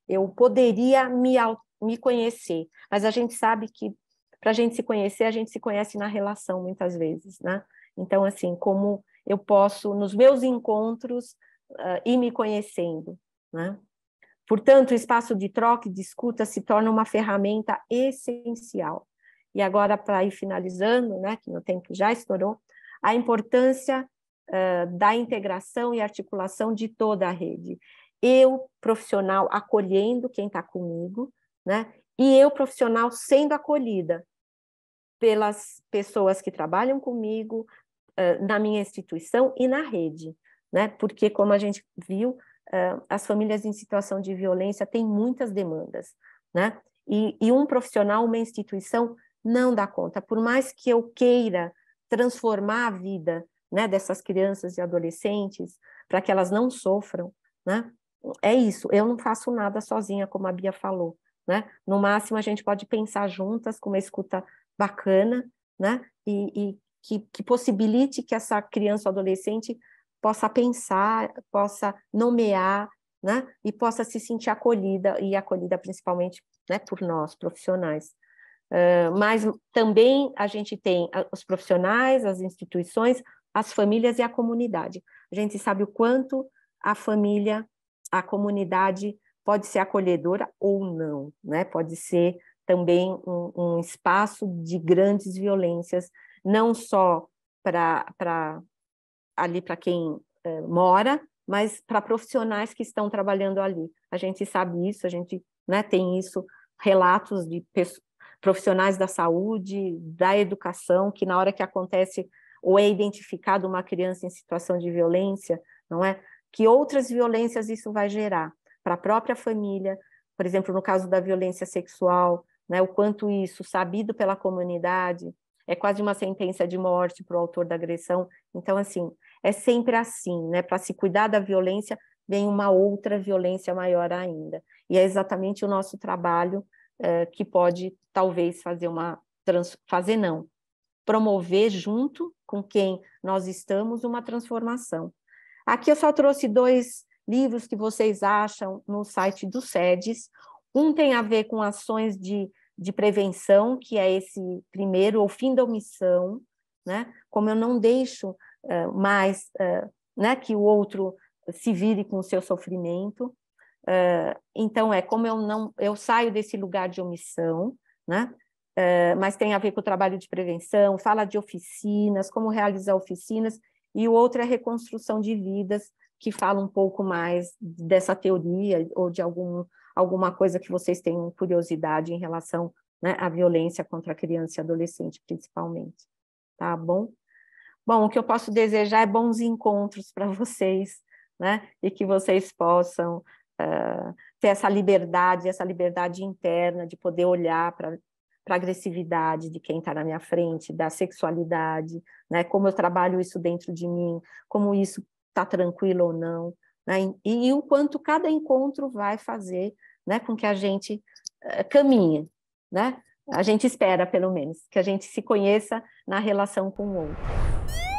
eu poderia me conhecer, mas a gente sabe que para a gente se conhecer, a gente se conhece na relação, muitas vezes, né? Então, assim, como eu posso, nos meus encontros, ir me conhecendo, né? Portanto, o espaço de troca e de escuta se torna uma ferramenta essencial. E agora, para ir finalizando, né, que meu tempo já estourou, a importância da integração e articulação de toda a rede. Eu, profissional, acolhendo quem está comigo, né, e eu, profissional, sendo acolhida pelas pessoas que trabalham comigo, na minha instituição e na rede, né? Porque, como a gente viu, as famílias em situação de violência têm muitas demandas, né? E um profissional, uma instituição, não dá conta. Por mais que eu queira transformar a vida, né, dessas crianças e adolescentes para que elas não sofram, né? É isso, eu não faço nada sozinha, como a Bia falou, né? No máximo, a gente pode pensar juntas com uma escuta bacana, né? E que possibilite que essa criança ou adolescente possa pensar, possa nomear, né? E possa se sentir acolhida, e acolhida principalmente, né, por nós, profissionais. Mas também a gente tem os profissionais, as instituições, as famílias e a comunidade. A gente sabe o quanto a família, a comunidade pode ser acolhedora ou não, né? Pode ser também um espaço de grandes violências, não só ali para quem mora, mas para profissionais que estão trabalhando ali. A gente sabe isso, a gente, né, tem isso, relatos de profissionais da saúde, da educação, que na hora que acontece ou é identificado uma criança em situação de violência, não é? Que outras violências isso vai gerar para a própria família, por exemplo, no caso da violência sexual, né, o quanto isso, sabido pela comunidade, é quase uma sentença de morte para o autor da agressão. Então, assim, é sempre assim, né? Para se cuidar da violência, vem uma outra violência maior ainda. E é exatamente o nosso trabalho que pode, talvez, promover junto com quem nós estamos uma transformação. Aqui eu só trouxe 2 livros que vocês acham no site do SEDES. Um tem a ver com ações de prevenção, que é esse primeiro, O Fim da Omissão, né? Como eu não deixo mais né, que o outro se vire com o seu sofrimento. Então, como eu saio desse lugar de omissão, né? Mas tem a ver com o trabalho de prevenção, fala de oficinas, como realizar oficinas, e o outro é reconstrução de vidas, que fala um pouco mais dessa teoria ou de alguma coisa que vocês tenham curiosidade em relação, né, à violência contra a criança e adolescente, principalmente. Tá bom? Bom, o que eu posso desejar é bons encontros para vocês, né? E que vocês possam ter essa liberdade interna de poder olhar para a agressividade de quem está na minha frente, da sexualidade, né? Como eu trabalho isso dentro de mim, como isso está tranquilo ou não, né? E o quanto cada encontro vai fazer, né, com que a gente caminhe, né? A gente espera, pelo menos, que a gente se conheça na relação com o outro.